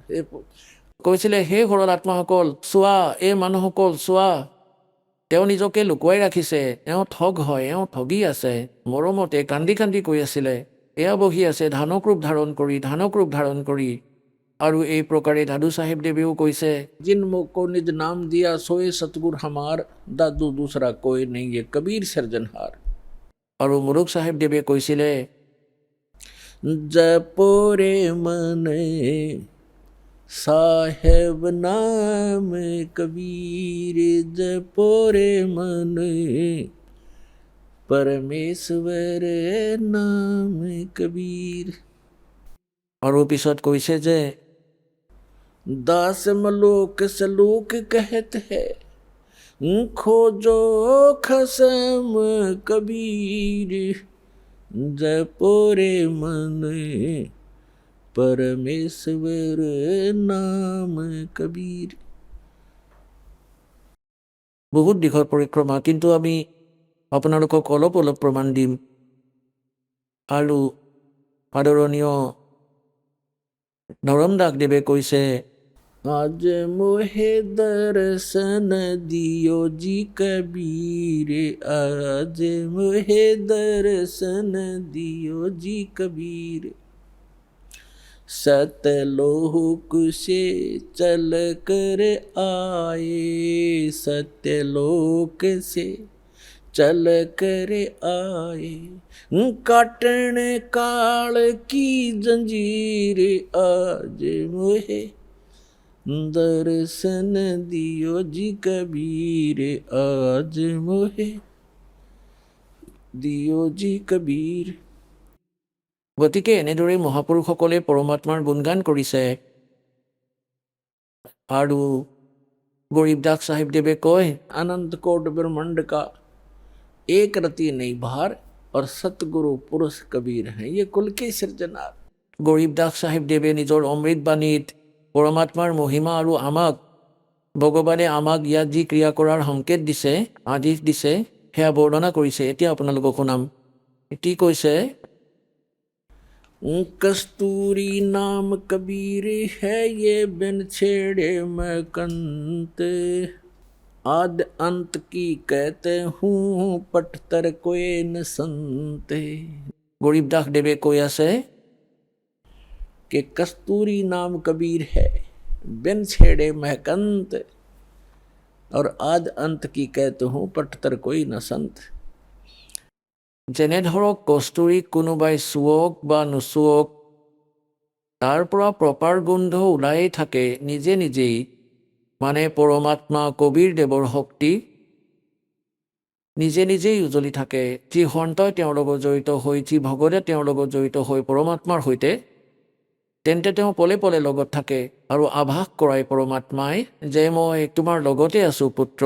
কৈছিলে হে সৰল আত্মাসকল চোৱা, এই মানুহসকল চোৱা, তেওঁ নিজকে লুকুৱাই ৰাখিছে, এওঁ ঠগ হয়, এওঁ ঠগি আছে। মৰমতে কান্দি কান্দি কৈ আছিলে, এয়া বহি আছে ধানক ৰূপ ধাৰণ কৰি, ধানক ৰূপ ধাৰণ কৰি। আৰু এই প্ৰকাৰে দাদু চাহেব দেৱেও কৈছে, জিন মোকো নিজ নাম দিয়া সোয়ে সতগুৰ হামাৰ, দাদু দুসৰা কোই নেই ये কবীৰ সৃজনহাৰ। আৰু মুৰুখ চাহেব দেৱে কৈছিলে, জপৰে মনে साहेब नाम कबीर, जपोरे मन परमेश्वर नाम कबीर। আৰু পিছত কৈছে যে दास मलोक सलोक कहत है, खोजो खसम कबीर, जपोरे मन परमेश्वर नाम कबीर। বহুত দীঘল পৰিক্ৰমা, কিন্তু আমি আপোনালোকক অলপ অলপ প্ৰমাণ দিম। আৰু আদৰণীয় নৰম দাসদেৱে কৈছে, আজ মোহে দৰ্শন দিয় জি কবীৰ, আজ মোহে দৰ্শন দিয় জি কবীৰ, सतलोक से चल कर आए, सत्यलोक से चल कर आए, काटन काल की जंजीर, आज मोहे दर्शन दियो जी कबीर, आज मोहे दियो जी कबीर। গতিকে এনেদৰে মহাপুৰুষসকলে পৰমাত্মাৰ গুণগান কৰিছে। আৰু গৰীবদাস চাহিবদেৱে কয়, আনন্দ কোট ব্ৰহ্মাণ্ড কা এক ৰতি নেই ভাৰ, और सतगुरु पुरुष कबीर हैं ये कुल के सृजनार। গৰীবদাস চাহিবদেৱে নিজৰ অমৃতবাণীত পৰমাত্মাৰ মহিমা আৰু আমাক, ভগৱানে আমাক ইয়াত যি ক্ৰিয়া কৰাৰ সংকেত দিছে, আদেশ দিছে, সেয়া বৰ্ণনা কৰিছে। এতিয়া আপোনালোকক শুনাম। এটি কৈছে, कस्तूरी नाम कबीर है ये बिन छेड़े मैं कंत, आद अंत की कहते हूँ पटतर कोई न संत। গৰীবদাস দেৱে কৈ আছে कि कस्तूरी नाम कबीर है, बिन छेड़े मैं कंत, और आद अंत की कहते हूँ पटतर कोई न संत। যেনে ধৰক কস্তুৰীক কোনোবাই চুৱক বা নুচুৱক, তাৰ পৰা প্ৰপাৰ গোন্ধ ওলায়েই থাকে নিজে নিজেই। মানে পৰমাত্মা কবীৰ দেৱৰ শক্তি নিজে নিজেই উজলি থাকে। যি সন্তই তেওঁৰ লগত জড়িত হৈ, যি ভগতে তেওঁৰ লগত জড়িত হৈ পৰমাত্মাৰ সৈতে, তেন্তে তেওঁ পলে পলে লগত থাকে আৰু আভাস কৰায় পৰমাত্মাই যে মই তোমাৰ লগতে আছোঁ পুত্ৰ।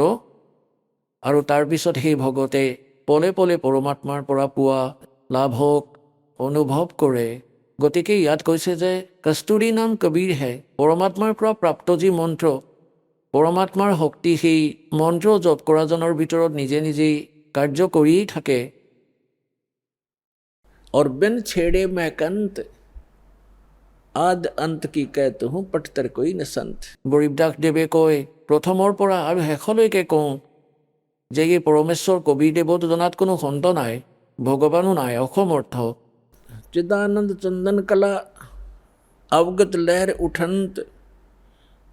আৰু তাৰপিছত সেই ভগতে পলে পলে পৰমাত্মাৰ পৰা পোৱা লাভক অনুভৱ কৰে। গতিকে ইয়াত কৈছে যে কস্তুৰী নাম কবীৰ হে, পৰমাত্মাৰ পৰা প্ৰাপ্ত যি মন্ত্ৰ, পৰমাত্মাৰ শক্তি সেই মন্ত্ৰ জপ কৰাজনৰ ভিতৰত নিজে নিজেই কাৰ্য কৰিয়েই থাকে। और बिन छेड़े मैं कंत, आद अंत की कहते हूँ पटतर कोई न संत। গৰীবদাস দেৱে কয়, প্ৰথমৰ পৰা আৰু শেষলৈকে কওঁ যে এই পৰমেশ্বৰ কবীৰ দেৱত জনাত কোনো সন্ত নাই, ভগৱানো নাই, অসমৰ্থ। चिदानंद चंदन कला अवगत लहर उठंत,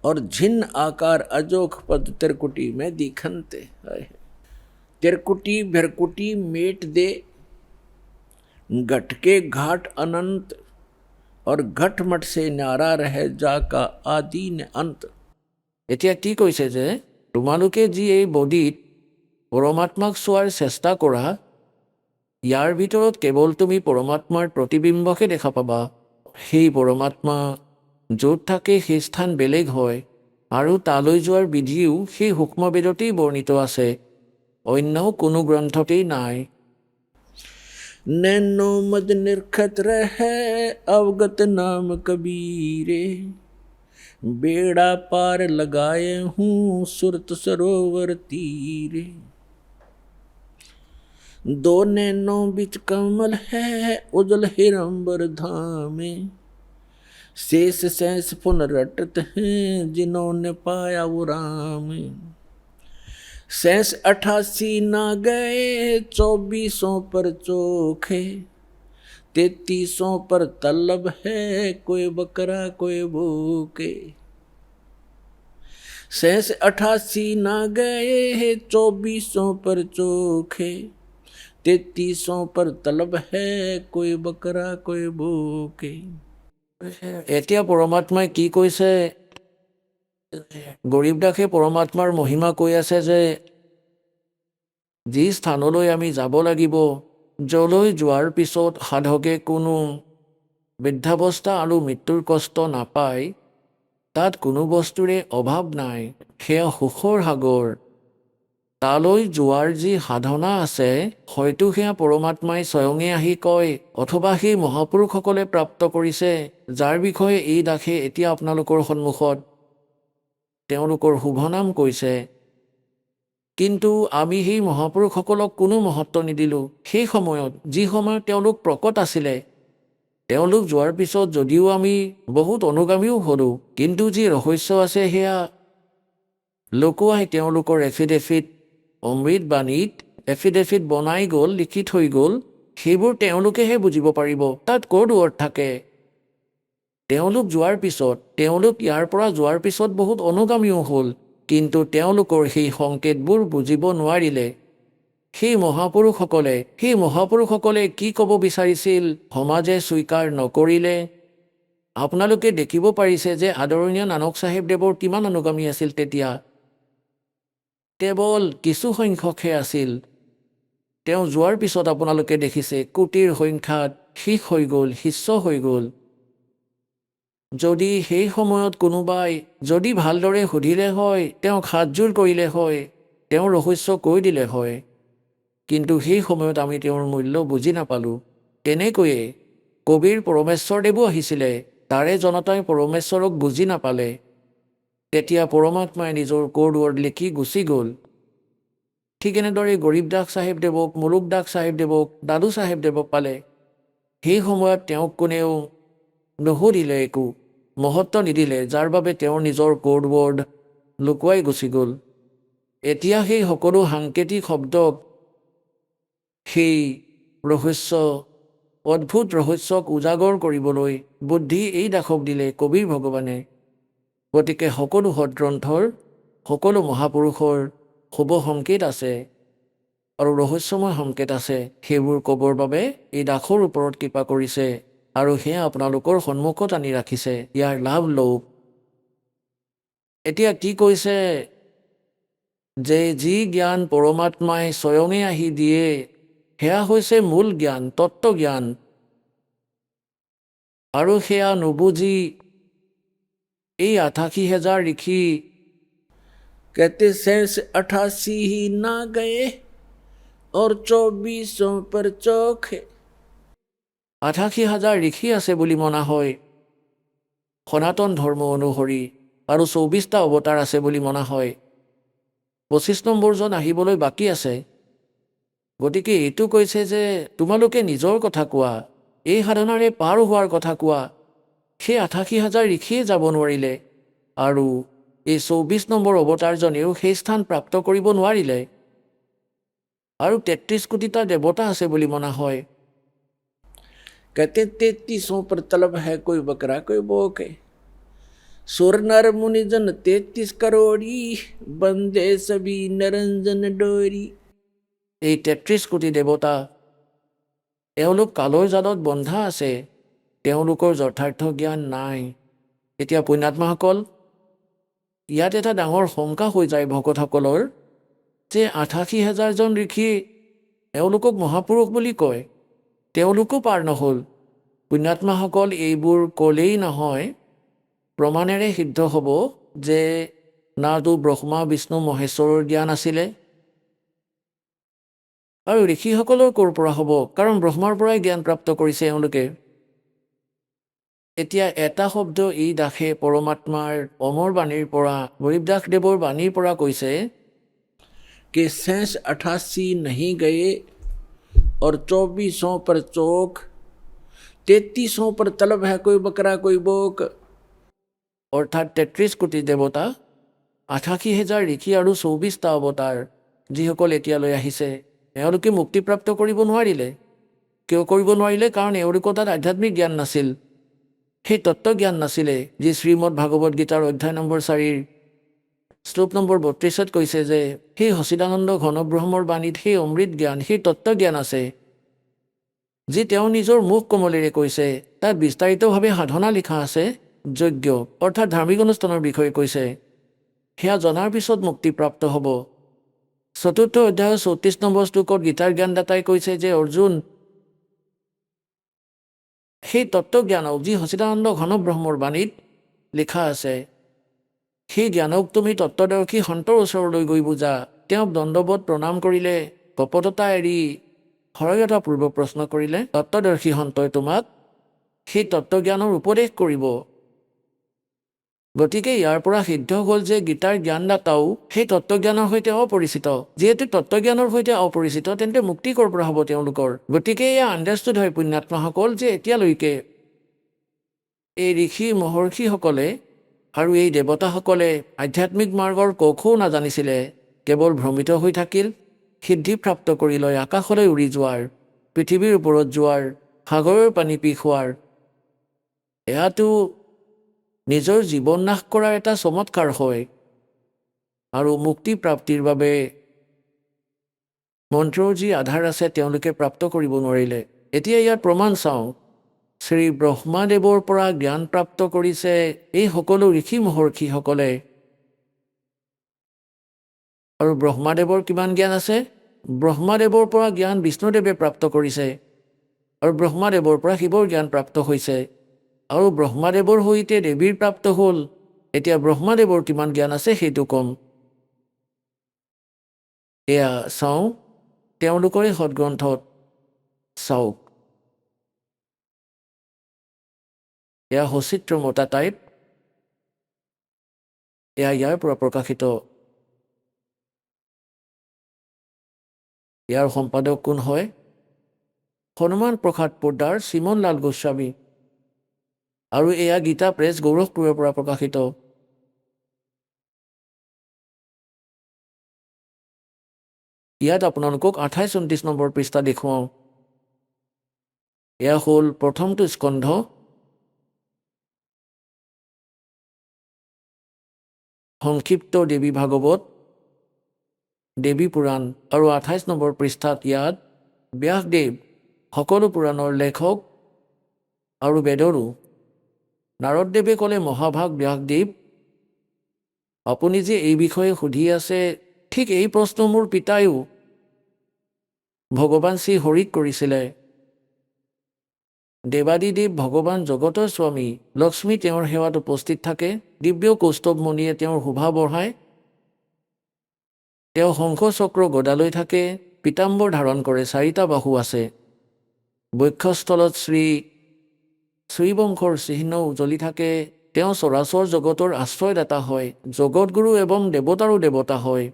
और झिन्न आकार अजोख पद त्रिकुटी में दिखंत। त्रिकुटी भिरकुटी मेट दे, घट के घाट अनंत, और घट मठ से न्यारा रहे जाका आदि ने अंत। এতিয়া কি কৈছে যে তোমালোকে যি এই বডিত পৰমাত্মাক চোৱাৰ চেষ্টা কৰা, ইয়াৰ ভিতৰত কেৱল তুমি পৰমাত্মাৰ প্ৰতিবিম্বকে দেখা পাবা। সেই পৰমাত্মা য'ত থাকে সেই স্থান বেলেগ হয়, আৰু তালৈ যোৱাৰ বিধিও সেই সূক্ষ্মবেদতেই বৰ্ণিত আছে, অন্য কোনো গ্ৰন্থতেই নাই। नैनो मद निरखत रहे अवगत नाम कबीरे, बेड़ा पार लगाए हूँ सुरत सरोवर तीरे। दो नैनों बिच कमल है उजल हिरंबर धामे, शेष शेष पुन रटत हैं जिन्होंने पाया वो राम। शेष 88 ना गए 24 पर चोखे 33 पर तलब है कोई बकरा कोई भूखे शेष 88 ना गए 24 पर चोखे 33 पर तलब है कोई बकरा कोई भूखे এতিয়া পৰমাত্মাই কি কৈছে গৰীব দাসে পৰমাত্মাৰ মহিমা কৈ আছে যে যি স্থানলৈ আমি যাব লাগিব যলৈ যোৱাৰ পিছত সাধকে কোনো বৃদ্ধাৱস্থা আৰু মৃত্যুৰ কষ্ট নাপায় তাত কোনো বস্তুৰে অভাৱ নাই সেয়া সুখৰ সাগৰ তালৈ যোৱাৰ যি সাধনা আছে হয়তো সেয়া পৰমাত্মাই স্বয়ঙে আহি কয় অথবা সেই মহাপুৰুষসকলে প্ৰাপ্ত কৰিছে যাৰ বিষয়ে এই দাসে এতিয়া আপোনালোকৰ সন্মুখত তেওঁলোকৰ শুভনাম কৈছে কিন্তু আমি সেই মহাপুৰুষসকলক কোনো মহত্ব নিদিলোঁ সেই সময়ত যি সময়ত তেওঁলোক প্ৰকট আছিলে তেওঁলোক যোৱাৰ পিছত যদিও আমি বহুত অনুগামীও হ'লোঁ কিন্তু যি ৰহস্য আছে সেয়া লুকুৱাই তেওঁলোকৰ এফিডেফিট অমৃত বাণীত এফিডেফিট বনাই গ'ল লিখি থৈ গ'ল সেইবোৰ তেওঁলোকেহে বুজিব পাৰিব তাত ক'ত ৱৰ্ড থাকে তেওঁলোক যোৱাৰ পিছত তেওঁলোক ইয়াৰ পৰা যোৱাৰ পিছত বহুত অনুগামীও হ'ল কিন্তু তেওঁলোকৰ সেই সংকেতবোৰ বুজিব নোৱাৰিলে সেই মহাপুৰুষসকলে কি ক'ব বিচাৰিছিল সমাজে স্বীকাৰ নকৰিলে আপোনালোকে দেখিব পাৰিছে যে আদৰণীয় নানক চাহেবদেৱৰ কিমান অনুগামী আছিল তেতিয়া কেৱল কিছু সংখ্যকহে আছিল তেওঁ যোৱাৰ পিছত আপোনালোকে দেখিছে কোটিৰ সংখ্যাত শিখ হৈ গ'ল শিষ্য হৈ গ'ল যদি সেই সময়ত কোনোবাই যদি ভালদৰে সুধিলে হয় তেওঁক হাতযোৰ কৰিলে হয় তেওঁৰ ৰহস্য কৈ দিলে হয় কিন্তু সেই সময়ত আমি তেওঁৰ মূল্য বুজি নাপালোঁ তেনেকৈয়ে কবিৰ পৰমেশ্বৰদেৱো আহিছিলে তাৰে জনতাই পৰমেশ্বৰক বুজি নাপালে তেতিয়া পৰমাত্মাই নিজৰ ক'ড ৱৰ্ড লিখি গুচি গ'ল ঠিক এনেদৰে গৰীব দাস চাহেবদেৱক মুলুক দাস চাহেবদেৱক দাদু চাহেবদেৱক পালে সেই সময়ত তেওঁক কোনেও নুসুধিলে একো মহত্ব নিদিলে যাৰ বাবে তেওঁৰ নিজৰ ক'ড ৱৰ্ড লুকুৱাই গুচি গ'ল এতিয়া সেই সকলো সাংকেতিক শব্দক সেই ৰহস্য অদ্ভুত ৰহস্যক উজাগৰ কৰিবলৈ বুদ্ধি এই দাসক দিলে কবিৰ ভগৱানে গতিকে সকলো সদগ্ৰন্থৰ সকলো মহাপুৰুষৰ শুভ সংকেত আছে আৰু ৰহস্যময় সংকেত আছে সেইবোৰ ক'বৰ বাবে এই দাসৰ ওপৰত কৃপা কৰিছে আৰু সেয়া আপোনালোকৰ সন্মুখত আনি ৰাখিছে ইয়াৰ লাভ লওক এতিয়া কি কৈছে যে যি জ্ঞান পৰমাত্মাই স্বয়ঙে আহি দিয়ে সেয়া হৈছে মূল জ্ঞান তত্ত্বজ্ঞান আৰু সেয়া নুবুজি এই 88,000 ঋষি कहते शेष 88 ही ना गए और 24 पर चौखे 88,000 ঋষি আছে বুলি মনা হয় সনাতন ধৰ্ম অনুসৰি আৰু 24টা অৱতাৰ আছে বুলি মনা হয় 25 নম্বৰজন আহিবলৈ বাকী আছে গতিকে এইটো কৈছে যে তোমালোকে নিজৰ কথা কোৱা এই সাধনাৰে পাৰ হোৱাৰ কথা কোৱা সেই 88,000 ঋষিয়ে যাব নোৱাৰিলে আৰু এই 24 নম্বৰ অৱতাৰজনেও সেই স্থান প্ৰাপ্ত কৰিব নোৱাৰিলে আৰু 33 কোটিটা দেৱতা আছে বুলি মনা হয় कहते 33 पर तलब है कोई बकरा कोई बोके सुर नर मुनिजन 33 करोड़ी बंदे सभी नरंजन डोरी এই 33 কোটি দেৱতা এওঁলোক কালৰ জালত বন্ধা আছে তেওঁলোকৰ যথাৰ্থ জ্ঞান নাই এতিয়া পুণ্যাত্মাসকল ইয়াত এটা ডাঙৰ শংকা হৈ যায় ভকতসকলৰ যে 88,000জন ঋষি এওঁলোকক মহাপুৰুষ বুলি কয় তেওঁলোকো পাৰ নহ'ল পুণ্যাত্মাসকল এইবোৰ ক'লেই নহয় প্ৰমাণেৰে সিদ্ধ হ'ব যে নাটো ব্ৰহ্মা বিষ্ণু মহেশ্বৰৰ জ্ঞান আছিলে আৰু ঋষিসকলৰ ক'ৰ পৰা হ'ব কাৰণ ব্ৰহ্মাৰ পৰাই জ্ঞান প্ৰাপ্ত কৰিছে এওঁলোকে এতিয়া এটা শব্দ এই দাসে পৰমাত্মাৰ অমৰ বাণীৰ পৰা গৰীব দাসদেৱৰ বাণীৰ পৰা কৈছে कि शेष 88 नहीं गए और 24 पर चौक 33 पर तलब है कोई बकरा कोई बोक অৰ্থাৎ 33 কোটি দেৱতা 88,000 ঋষি আৰু 24টা অৱতাৰ যিসকল এতিয়ালৈ আহিছে এওঁলোকে মুক্তিপ্ৰাপ্ত কৰিব নোৱাৰিলে। কিয় কৰিব নোৱাৰিলে? কাৰণ এওঁলোকৰ তাত আধ্যাত্মিক জ্ঞান নাছিল, সেই তত্ত্বজ্ঞান নাছিলে, যি শ্ৰীমদ ভাগৱত গীতাৰ অধ্যায় নম্বৰ 4 শ্লোক নম্বৰ 32 কৈছে যে সেই সচিদানন্দ ঘনব্ৰহ্মৰ বাণীত সেই অমৃত জ্ঞান, সেই তত্ত্বজ্ঞান আছে, যি তেওঁ নিজৰ মুখ কমলেৰে কৈছে। তাত বিস্তাৰিতভাৱে সাধনা লিখা আছে, যজ্ঞ অৰ্থাৎ ধাৰ্মিক অনুষ্ঠানৰ বিষয়ে কৈছে। সেয়া জনাৰ পিছত মুক্তিপ্ৰাপ্ত হ'ব। 4 অধ্যায়ৰ 34 নম্বৰ শ্লোকত গীতাৰ জ্ঞানদাতাই কৈছে যে অৰ্জুন, সেই তত্ত্বজ্ঞানক, যি সচিদানন্দ ঘনব্ৰহ্মৰ বাণীত লিখা আছে, সেই জ্ঞানক তুমি তত্ত্বদৰ্শী সন্তৰ ওচৰলৈ গৈ বুজা। তেওঁক দণ্ডৱত প্ৰণাম কৰিলে, কপটতা এৰি সৰলতা পূৰ্বক প্ৰশ্ন কৰিলে তত্ত্বদৰ্শী সন্তই তোমাক সেই তত্ত্বজ্ঞানৰ উপদেশ কৰিব। গতিকে ইয়াৰ পৰা সিদ্ধ হ'ল যে গীতাৰ জ্ঞানদাতাও সেই তত্ত্বজ্ঞানৰ সৈতে অপৰিচিত। যিহেতু তত্ত্বজ্ঞানৰ সৈতে অপৰিচিত, তেন্তে মুক্তি ক'ৰ পৰা হ'ব তেওঁলোকৰ? গতিকে এয়া আণ্ডাৰষ্টুড হয় পুণ্যাত্মাসকল, যে এতিয়ালৈকে এই ঋষি মহৰ্ষিসকলে আৰু এই দেৱতাসকলে আধ্যাত্মিক মাৰ্গৰ কৌশল নাজানিছিলে, কেৱল ভ্ৰমিত হৈ থাকিল। সিদ্ধিপ্ৰাপ্ত কৰি লৈ আকাশলৈ উৰি যোৱাৰ, পৃথিৱীৰ ওপৰত যোৱাৰ, সাগৰৰ পানী পি খোৱাৰ, এয়াতো নিজৰ জীৱন নাশ কৰাৰ এটা চমৎকাৰ হয়। আৰু মুক্তি প্ৰাপ্তিৰ বাবে মন্ত্ৰৰ যি আধাৰ আছে তেওঁলোকে প্ৰাপ্ত কৰিব নোৱাৰিলে। এতিয়া ইয়াত প্ৰমাণ চাওঁ। শ্ৰী ব্ৰহ্মাদেৱৰ পৰা জ্ঞান প্ৰাপ্ত কৰিছে এই সকলো ঋষি মহৰ্ষিসকলে। আৰু ব্ৰহ্মাদেৱৰ কিমান জ্ঞান আছে? ব্ৰহ্মাদেৱৰ পৰা জ্ঞান বিষ্ণুদেৱে প্ৰাপ্ত কৰিছে, আৰু ব্ৰহ্মাদেৱৰ পৰা শিৱৰ জ্ঞান প্ৰাপ্ত হৈছে, আৰু ব্ৰহ্মাদেৱৰ সৈতে দেৱীৰ প্ৰাপ্ত হ'ল। এতিয়া ব্ৰহ্মাদেৱৰ কিমান জ্ঞান আছে সেইটো কম। এয়া চাওঁ তেওঁলোকৰে সদগ্ৰন্থত। চাওক, এয়া সচিত্ৰমতা টাইপ, এয়া ইয়াৰ পৰা প্ৰকাশিত। ইয়াৰ সম্পাদক কোন হয়? হনুমান প্ৰসাদ পোদ্দাৰ, শ্ৰীমন লাল গোস্বামী। আৰু এয়া গীতা প্ৰেছ, গৌৰৱপুৰৰ পৰা প্ৰকাশিত। ইয়াত আপোনালোকক 28-29 নম্বৰ পৃষ্ঠা দেখুৱাওঁ। এয়া হ'ল প্ৰথমটো স্কন্ধ, সংক্ষিপ্ত দেৱী ভাগৱত, দেৱী পুৰাণ। আৰু 28 নম্বৰ পৃষ্ঠাত ইয়াত ব্যাসদেৱ, সকলো পুৰাণৰ লেখক আৰু বেদৰো। নাৰদদেৱে ক'লে, মহাভাগ ব্যাসদেৱ, আপুনি যে এই বিষয়ে সুধি আছে, ঠিক এই প্ৰশ্ন মোৰ পিতায়ো ভগৱান শ্ৰী হৰিক কৰিছিলে। দেৱাদিদেৱ ভগৱান জগতৰ স্বামী লক্ষ্মী তেওঁৰ সেৱাত উপস্থিত থাকে। দিব্য কৌস্তৱ মণিয়ে তেওঁৰ শোভা বঢ়ায়। তেওঁ শংখ চক্ৰ গদালৈ থাকে, পীতাম্বৰ ধাৰণ কৰে, 4টা বাহু আছে। বক্ষস্থলত শ্ৰীবংশৰ চিহ্ন উজলি থাকে। তেওঁ চৰাচৰ জগতৰ আশ্ৰয়দাতা হয়, জগতগুৰু এবং দেৱতাৰো দেৱতা হয়।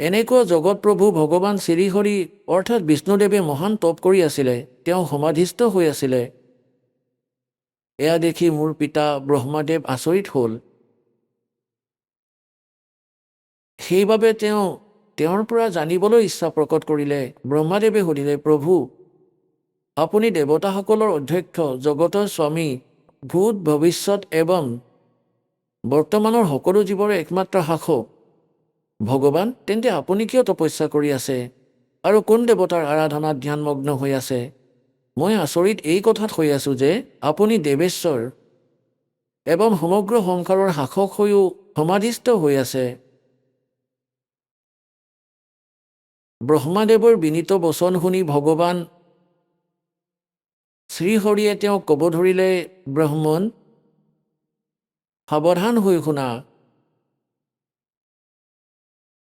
এনেকুৱা জগত প্ৰভু ভগৱান শ্ৰীহৰি অৰ্থাৎ বিষ্ণুদেৱে মহান তপ কৰি আছিলে, তেওঁ সমাধিস্থ হৈ আছিলে। এয়া দেখি মোৰ পিতা ব্ৰহ্মাদেৱ আচৰিত হ'ল। সেইবাবে তেওঁৰ পৰা জানিবলৈ ইচ্ছা প্ৰকট কৰিলে। ব্ৰহ্মাদেৱে সুধিলে, প্ৰভু, আপুনি দেৱতাসকলৰ অধ্যক্ষ, জগতৰ স্বামী, ভূত ভৱিষ্যত এবং বৰ্তমানৰ সকলো জীৱৰ একমাত্ৰ শাসক ভগৱান, তেন্তে আপুনি কিয় তপস্যা কৰি আছে আৰু কোন দেৱতাৰ আৰাধনাত ধ্যানমগ্ন হৈ আছে? মই আচৰিত এই কথাত হৈ আছোঁ যে আপুনি দেৱেশ্বৰ এবং সমগ্ৰ সংসাৰৰ শাসক হৈও সমাধিস্থ হৈ আছে। ব্ৰহ্মাদেৱৰ বিনীত বচন শুনি ভগৱান শ্ৰীহৰিয়ে তেওঁক ক'ব ধৰিলে, ব্ৰাহ্মণ, সাৱধান হৈ শুনা।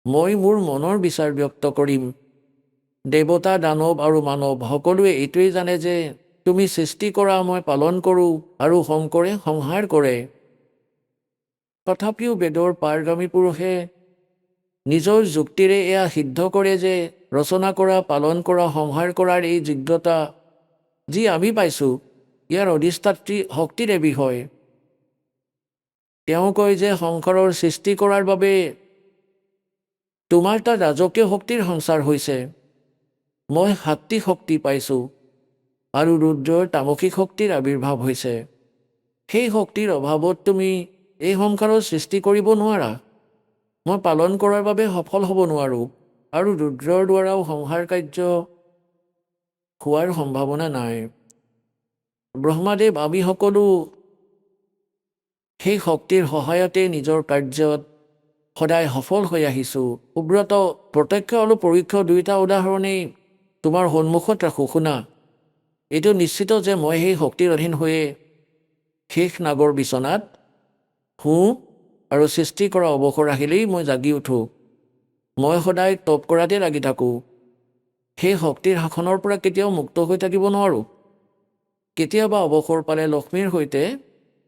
মই মোৰ মনৰ বিচাৰ ব্যক্ত কৰিম। দেৱতা, দানৱ আৰু মানৱ সকলোৱে এইটোৱেই জানে যে তুমি সৃষ্টি কৰা, মই পালন কৰোঁ, আৰু শংকৰে সংহাৰ কৰে। তথাপিও বেদৰ পাৰগামী পুৰুষে নিজৰ যুক্তিৰে এয়া সিদ্ধ কৰে যে ৰচনা কৰা, পালন কৰা, সংহাৰ কৰাৰ এই যোগ্যতা যি আমি পাইছোঁ, ইয়াৰ অধিষ্ঠাত্ৰী শক্তিদেৱী হয়। তেওঁ কয় যে সংসাৰৰ সৃষ্টি কৰাৰ বাবে তোমাৰ তাত ৰাজকীয় শক্তিৰ সঞ্চাৰ হৈছে। মই সাত্বিক শক্তি পাইছোঁ আৰু ৰুদ্ৰৰ তামসিক শক্তিৰ আৱিৰ্ভাৱ হৈছে। সেই শক্তিৰ অভাৱত তুমি এই সংসাৰৰ সৃষ্টি কৰিব নোৱাৰা। মই পালন কৰাৰ বাবে সফল হ'ব নোৱাৰোঁ আৰু ৰুদ্ৰৰ দ্বাৰাও সংহাৰ কাৰ্য হোৱাৰ সম্ভাৱনা নাই। ব্ৰহ্মাদেৱ, আমি সকলো সেই শক্তিৰ সহায়তে নিজৰ কাৰ্যত সদায় সফল হৈ আহিছোঁ। সুব্ৰত, প্ৰত্যক্ষ আৰু পৰোক্ষ দুয়োটা উদাহৰণেই তোমাৰ সন্মুখত ৰাখোঁ, শুনা। এইটো নিশ্চিত যে মই সেই শক্তিৰ অধীন হৈয়ে শেষ নাগৰ বিচনাত শুওঁ আৰু সৃষ্টি কৰা অৱসৰ আহিলেই মই জাগি উঠোঁ। মই সদায় তপ কৰাতে লাগি থাকোঁ। সেই শক্তিৰ শাসনৰ পৰা কেতিয়াও মুক্ত হৈ থাকিব নোৱাৰোঁ। কেতিয়াবা অৱসৰ পালে লক্ষ্মীৰ সৈতে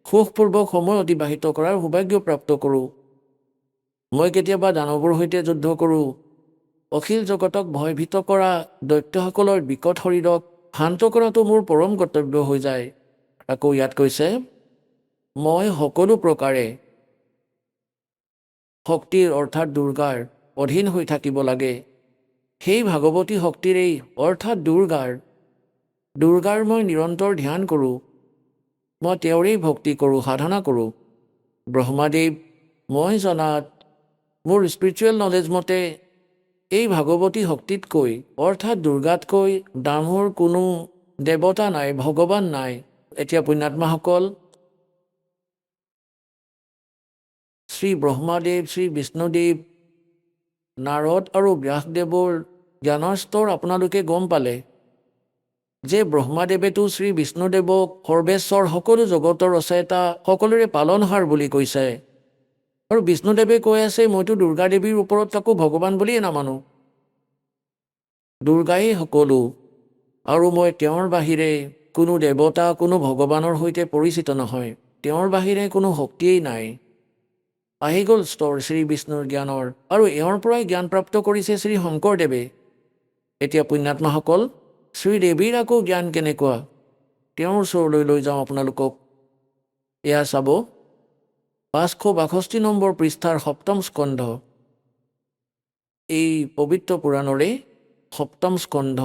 সুখপূৰ্বক সময় অতিবাহিত কৰাৰ সৌভাগ্য প্ৰাপ্ত কৰোঁ। মই কেতিয়াবা দানৱৰ সৈতে যুদ্ধ কৰোঁ। অখিল জগতক ভয়ভীত কৰা দৈত্যসকলৰ বিকট শৰীৰক শান্ত কৰাটো মোৰ পৰম কৰ্তব্য হৈ যায়। আকৌ ইয়াত কৈছে, মই সকলো প্ৰকাৰে শক্তিৰ অৰ্থাৎ দুৰ্গাৰ অধীন হৈ থাকিব লাগে। সেই ভাগৱতী শক্তিৰেই অৰ্থাৎ দুৰ্গাৰ মই নিৰন্তৰ ধ্যান কৰোঁ। মই তেওঁৰেই ভক্তি কৰোঁ, সাধনা কৰোঁ। ব্ৰহ্মাদেৱ, মই জনাত মোৰ স্পিৰিচুৱেল নলেজ মতে এই ভাগৱতী শক্তিতকৈ অৰ্থাৎ দুৰ্গাতকৈ ডাঙৰ কোনো দেৱতা নাই, ভগৱান নাই। এতিয়া পুণ্যাত্মাসকল, শ্ৰী ব্ৰহ্মাদেৱ, শ্ৰী বিষ্ণুদেৱ, নাৰদ আৰু ব্যাসদেৱৰ জ্ঞানৰ স্তৰ আপোনালোকে গম পালে যে ব্ৰহ্মাদেৱেতো শ্ৰী বিষ্ণুদেৱক সৰ্বেশ্বৰ, সকলো জগতৰ ৰচয়িতা, সকলোৰে পালনহাৰ বুলি কৈছে। আৰু বিষ্ণুদেৱে কৈ আছে, মইতো দুৰ্গা দেৱীৰ ওপৰত কাকো ভগৱান বুলিয়ে নামানো। দুৰ্গাই সকলো আৰু মই তেওঁৰ বাহিৰে কোনো দেৱতা, কোনো ভগৱানৰ সৈতে পৰিচিত নহয়। তেওঁৰ বাহিৰে কোনো শক্তিয়েই নাই। আহি গ'ল স্তৰ শ্ৰী বিষ্ণুৰ জ্ঞানৰ, আৰু এওঁৰ পৰাই জ্ঞান প্ৰাপ্ত কৰিছে শ্ৰী শংকৰদেৱে। এতিয়া পুণ্যাত্মাসকল, শ্ৰীদেৱীৰ আকৌ জ্ঞান কেনেকুৱা, তেওঁৰ ওচৰলৈ লৈ যাওঁ আপোনালোকক। এয়া চাব, 562 নম্বৰ পৃষ্ঠাৰ 7ম স্কন্ধ। এই পবিত্ৰ পুৰাণৰে 7ম স্কন্ধ,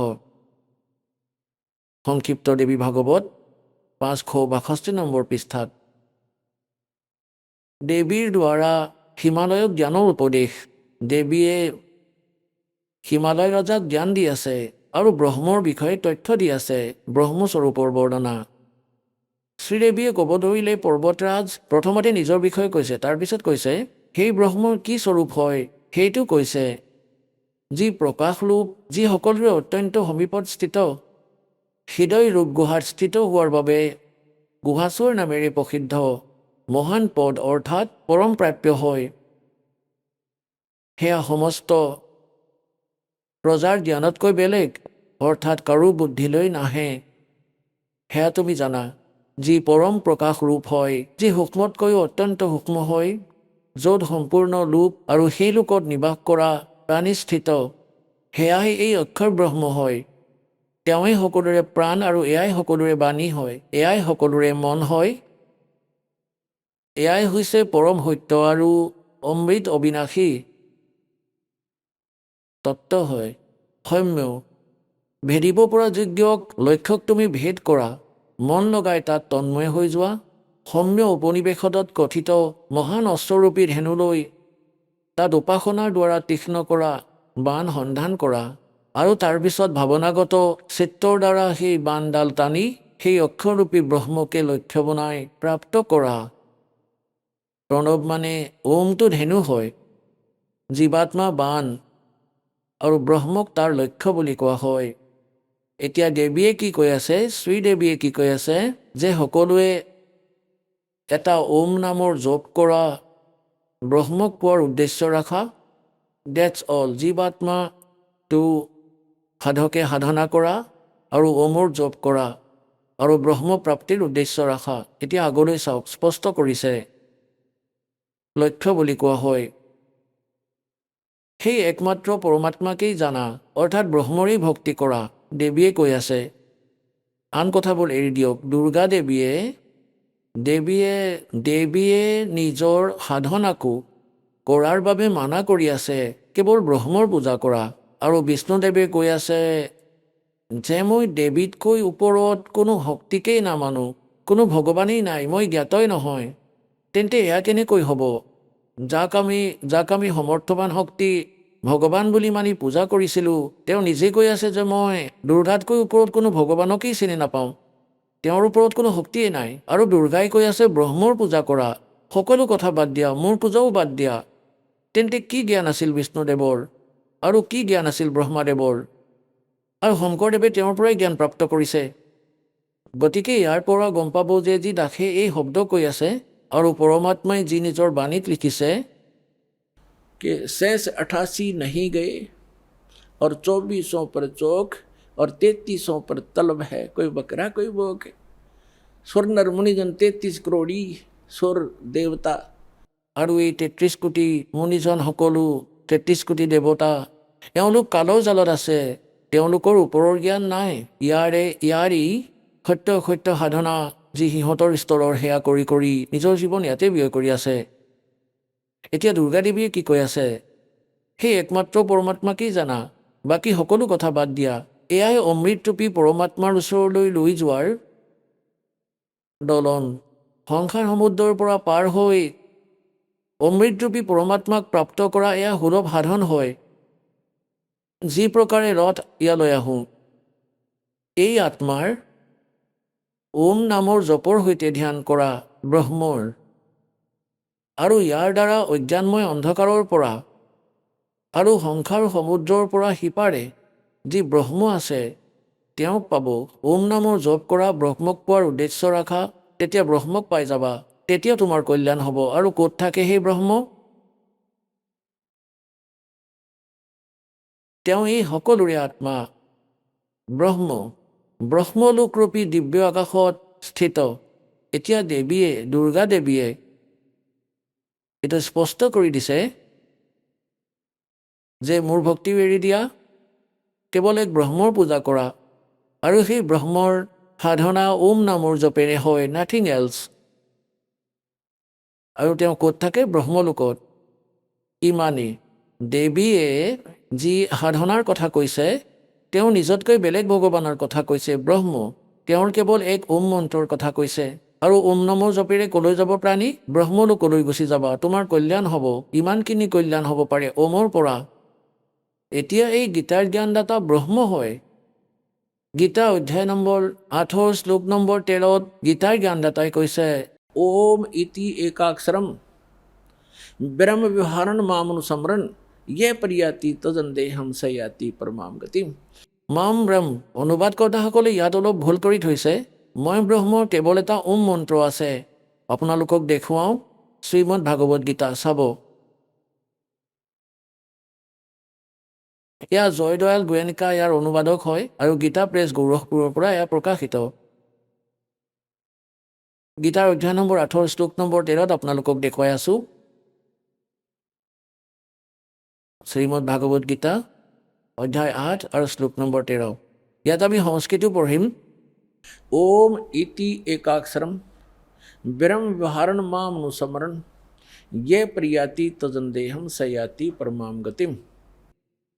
সংক্ষিপ্ত দেৱী ভাগৱত 562 নম্বৰ পৃষ্ঠাত। দেৱীৰ দ্বাৰা হিমালয়ক জ্ঞানৰ উপদেশ। দেৱীয়ে হিমালয় ৰজাক জ্ঞান দি আছে আৰু ব্ৰহ্মৰ বিষয়ে তথ্য দি আছে, ব্ৰহ্মস্বৰূপৰ বৰ্ণনা। শ্ৰীদেৱীয়ে ক'ব ধৰিলে, পৰ্বতৰাজ প্ৰথমতে নিজৰ বিষয়ে কৈছে, তাৰপিছত কৈছে সেই ব্ৰহ্মৰ কি স্বৰূপ হয় সেইটো কৈছে, যি প্ৰকাশৰূপ, যি সকলোৰে অত্যন্ত সমীপত স্থিত, হৃদয় ৰূপ গুহাত স্থিত হোৱাৰ বাবে গুহাচৰ নামেৰে প্ৰসিদ্ধ মহান পদ অৰ্থাৎ পৰম প্ৰাপ্য হয়। সেয়া সমস্ত প্ৰজাৰ জ্ঞানতকৈ বেলেগ, অৰ্থাৎ কাৰো বুদ্ধিলৈ নাহে। সেয়া তুমি জানা, যি পৰম প্ৰকাশ ৰূপ হয়, যি সূক্ষ্মতকৈও অত্যন্ত সূক্ষ্ম হয়, য'ত সম্পূৰ্ণ লোক আৰু সেই লোকত নিবাস কৰা প্ৰাণী স্থিত, সেয়াই এই অক্ষৰ ব্ৰহ্ম হয়। তেওঁৱেই সকলোৰে প্ৰাণ আৰু এয়াই সকলোৰে বাণী হয়, এয়াই সকলোৰে মন হয়। এয়াই হৈছে পৰম সত্য আৰু অমৃত অবিনাশী তত্ত্ব হয়। সৌম্য, ভেদিব পৰা যোগ্যক লক্ষ্যক তুমি ভেদ কৰা, মন লগাই তাত তন্ময় হৈ যোৱা। সৌম্য উপনিবেশত কথিত মহান অশ্বৰূপী ধেনুলৈ তাত উপাসনাৰ দ্বাৰা তীক্ষ্ণ কৰা বাণ সন্ধান কৰা, আৰু তাৰপিছত ভাৱনাগত চিত্তৰ দ্বাৰা সেই বাণডাল টানি সেই অক্ষৰৰূপী ব্ৰহ্মকে লক্ষ্য বনাই প্ৰাপ্ত কৰা। প্ৰণৱ মানে ওমটো ধেনু হয়, জীৱাত্মা বাণ আৰু ব্ৰহ্মক তাৰ লক্ষ্য বুলি কোৱা হয়। এতিয়া দেৱীয়ে কি কৈ আছে, শ্ৰীদেৱীয়ে কি কৈ আছে, যে সকলোৱে এটা ওম নামৰ জপ কৰা, ব্ৰহ্মক পোৱাৰ উদ্দেশ্য ৰাখা, ডেটছ অল। জীৱাত্মাটো সাধকে সাধনা কৰা আৰু ওমৰ জপ কৰা আৰু ব্ৰহ্ম প্ৰাপ্তিৰ উদ্দেশ্য ৰাখা। এতিয়া আগলৈ চাওক, স্পষ্ট কৰিছে লক্ষ্য বুলি কোৱা হয় সেই একমাত্ৰ পৰমাত্মাকেই জানা, অৰ্থাৎ ব্ৰহ্মৰেই ভক্তি কৰা। দেৱীয়ে কৈ আছে, আন কথাবোৰ এৰি দিয়ক। দুৰ্গা দেৱীয়ে নিজৰ সাধনাকো কৰাৰ বাবে মানা কৰি আছে, কেৱল ব্ৰহ্মৰ পূজা কৰা। আৰু বিষ্ণুদেৱে কৈ আছে যে মই দেৱীতকৈ ওপৰত কোনো শক্তিকেই নামানো, কোনো ভগৱানেই নাই, মই জ্ঞাতই নহয়। তেন্তে এয়া কেনেকৈ হ'ব? যাক আমি সমৰ্থবান শক্তি ভগৱান বুলি মানি পূজা কৰিছিলোঁ, তেওঁ নিজেই কৈ আছে যে মই দুৰ্গাতকৈ ওপৰত কোনো ভগৱানকেই চিনি নাপাওঁ, তেওঁৰ ওপৰত কোনো শক্তিয়েই নাই। আৰু দুৰ্গাই কৈ আছে ব্ৰহ্মৰ পূজা কৰা, সকলো কথা বাদ দিয়া, মোৰ পূজাও বাদ দিয়া। তেন্তে কি জ্ঞান আছিল বিষ্ণুদেৱৰ আৰু কি জ্ঞান আছিল ব্ৰহ্মাদেৱৰ? আৰু শংকৰদেৱে তেওঁৰ পৰাই জ্ঞান প্ৰাপ্ত কৰিছে। গতিকে ইয়াৰ পৰা গম পাব যে যি দাসে এই শব্দ কৈ আছে আৰু পৰমাত্মাই যি নিজৰ বাণীত লিখিছে कि 88 नहीं गए और 24 पर चौक और 33 पर तलब है, कोई बकरा कोई बोक। स्वर नर मुनिजन 33 करोड़ी स्वर देवता। আৰু এই 33 কোটি মুনিজন সকলো 33 কোটি দেৱতা, এওঁলোক কালৰ জালত আছে, তেওঁলোকৰ ওপৰৰ জ্ঞান নাই। ইয়াৰেই সত্য সাধনা যি সিহঁতৰ স্তৰৰ সেয়া কৰি কৰি নিজৰ জীৱন ইয়াতে ব্যয় কৰি আছে। এতিয়া দুৰ্গা দেৱীয়ে কি কৈ আছে? সেই একমাত্ৰ পৰমাত্মাকেই জানা, বাকী সকলো কথা বাদ দিয়া। এয়াই অমৃতৰূপী পৰমাত্মাৰ ওচৰলৈ লৈ যোৱাৰ দলন। সংসাৰ সমুদ্ৰৰ পৰা পাৰ হৈ অমৃতৰূপী পৰমাত্মাক প্ৰাপ্ত কৰা এয়া সুলভ সাধন হয়। যি প্ৰকাৰে ৰথ ইয়ালৈ আহোঁ, এই আত্মাৰ ওম নামৰ জপৰ সৈতে ধ্যান কৰা ব্ৰহ্মৰ, আৰু ইয়াৰ দ্বাৰা অজ্ঞানময় অন্ধকাৰৰ পৰা আৰু সংসাৰ সমুদ্ৰৰ পৰা সিপাৰে যি ব্ৰহ্ম আছে তেওঁক পাব। ওম নামৰ জপ কৰা, ব্ৰহ্মক পোৱাৰ উদ্দেশ্য ৰাখা, তেতিয়া ব্ৰহ্মক পাই যাবা, তেতিয়া তোমাৰ কল্যাণ হ'ব। আৰু ক'ত থাকে সেই ব্ৰহ্ম? তেওঁ এই সকলোৰে আত্মা ব্ৰহ্ম, ব্ৰহ্মলোকৰূপী দিব্য আকাশত স্থিত। এতিয়া দুৰ্গা দেৱীয়ে এইটো স্পষ্ট কৰি দিছে যে মোৰ ভক্তি এৰি দিয়া, কেৱল এক ব্ৰহ্মৰ পূজা কৰা, আৰু সেই ব্ৰহ্মৰ সাধনা ওম নামৰ জপেৰে হয়, নাথিং এলছ। আৰু তেওঁ ক'ত থাকে? ব্ৰহ্মলোকত। ইমানেই। দেৱীয়ে যি সাধনাৰ কথা কৈছে, তেওঁ নিজতকৈ বেলেগ ভগৱানৰ কথা কৈছে, ব্ৰহ্ম। তেওঁৰ কেৱল এক ওম মন্ত্ৰৰ কথা কৈছে। আৰু ওম নামৰ জপেৰে ক'লৈ যাব প্ৰাণী? ব্ৰহ্মলোকলৈ গুচি যাবা, তোমাৰ কল্যাণ হ'ব। ইমানখিনি কল্যাণ হ'ব পাৰে ওমৰ পৰা। এতিয়া এই গীতাৰ জ্ঞানদাতা ব্ৰহ্ম হয়। গীতা অধ্যায় নম্বৰ 8 শ্লোক নম্বৰ 13 গীতাৰ জ্ঞানদাতাই কৈছে ওম ইতি একাক্ষৰম ব্ৰহ্ম ব্যৱহাৰণ মামনুসমৰণ ये परियाति তজন দেহম সয়াতি পৰমাম গতিম। মাম ব্ৰহ্ম অনুবাদ কৰ্তাসকলে ইয়াত অলপ ভুল কৰি থৈছে। মই ব্ৰহ্মৰ কেৱল এটা ওম মন্ত্ৰ আছে। আপোনালোকক দেখুৱাওঁ, শ্ৰীমদ ভাগৱত গীতা চাব। এয়া জয়দয়াল গোয়েনিকা ইয়াৰ অনুবাদক হয়, আৰু গীতা প্ৰেছ গৌৰৱপুৰৰ পৰা এয়া প্ৰকাশিত। গীতাৰ অধ্যায় নম্বৰ 8 শ্লোক নম্বৰ 13 আপোনালোকক দেখুৱাই আছোঁ। শ্ৰীমদ ভাগৱত গীতা অধ্যায় 8 আৰু শ্লোক নম্বৰ 13। ইয়াত আমি সংস্কৃতিও পঢ়িম। ওম ইতি একাক্ষৰম ব্ৰহ্ম ব্যৱহাৰণ মামনুসমৰণ ये परियाति তজন দেহম সয়াতি পৰমাম গতিম।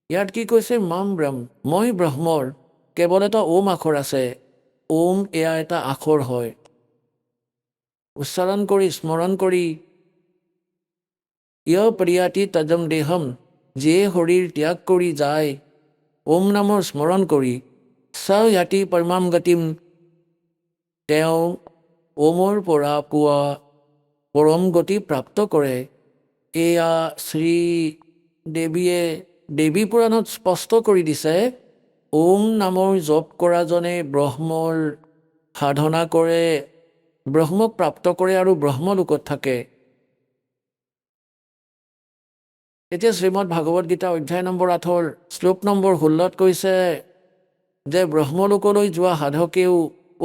ইয়াত কি কৈছে? মাম ব্ৰহ্ম, মই ব্ৰহ্মৰ কেৱল এটা ওম আখৰ আছে। ওম এয়া এটা আখৰ হয়। উচ্চাৰণ কৰি স্মৰণ কৰি ইয় প্ৰিয়াতি তজম দেহম, যিয়ে শৰীৰ ত্যাগ কৰি যায় ওম নামৰ স্মৰণ কৰি সয়াতি পৰমাম গতিম, তেওঁ ওমৰ পৰা পোৱা পৰম গতি প্ৰাপ্ত কৰে। এয়া শ্ৰী দেৱীয়ে দেৱী পুৰাণত স্পষ্ট কৰি দিছে। ওম নামৰ জপ কৰাজনে ব্ৰহ্মৰ সাধনা কৰে, ব্ৰহ্মক প্ৰাপ্ত কৰে আৰু ব্ৰহ্মলোকত থাকে। এতিয়া শ্ৰীমদ ভাগৱত গীতা অধ্যায় নম্বৰ 8 শ্লোক নম্বৰ 16 কৈছে যে ব্ৰহ্মলোকলৈ যোৱা সাধকেও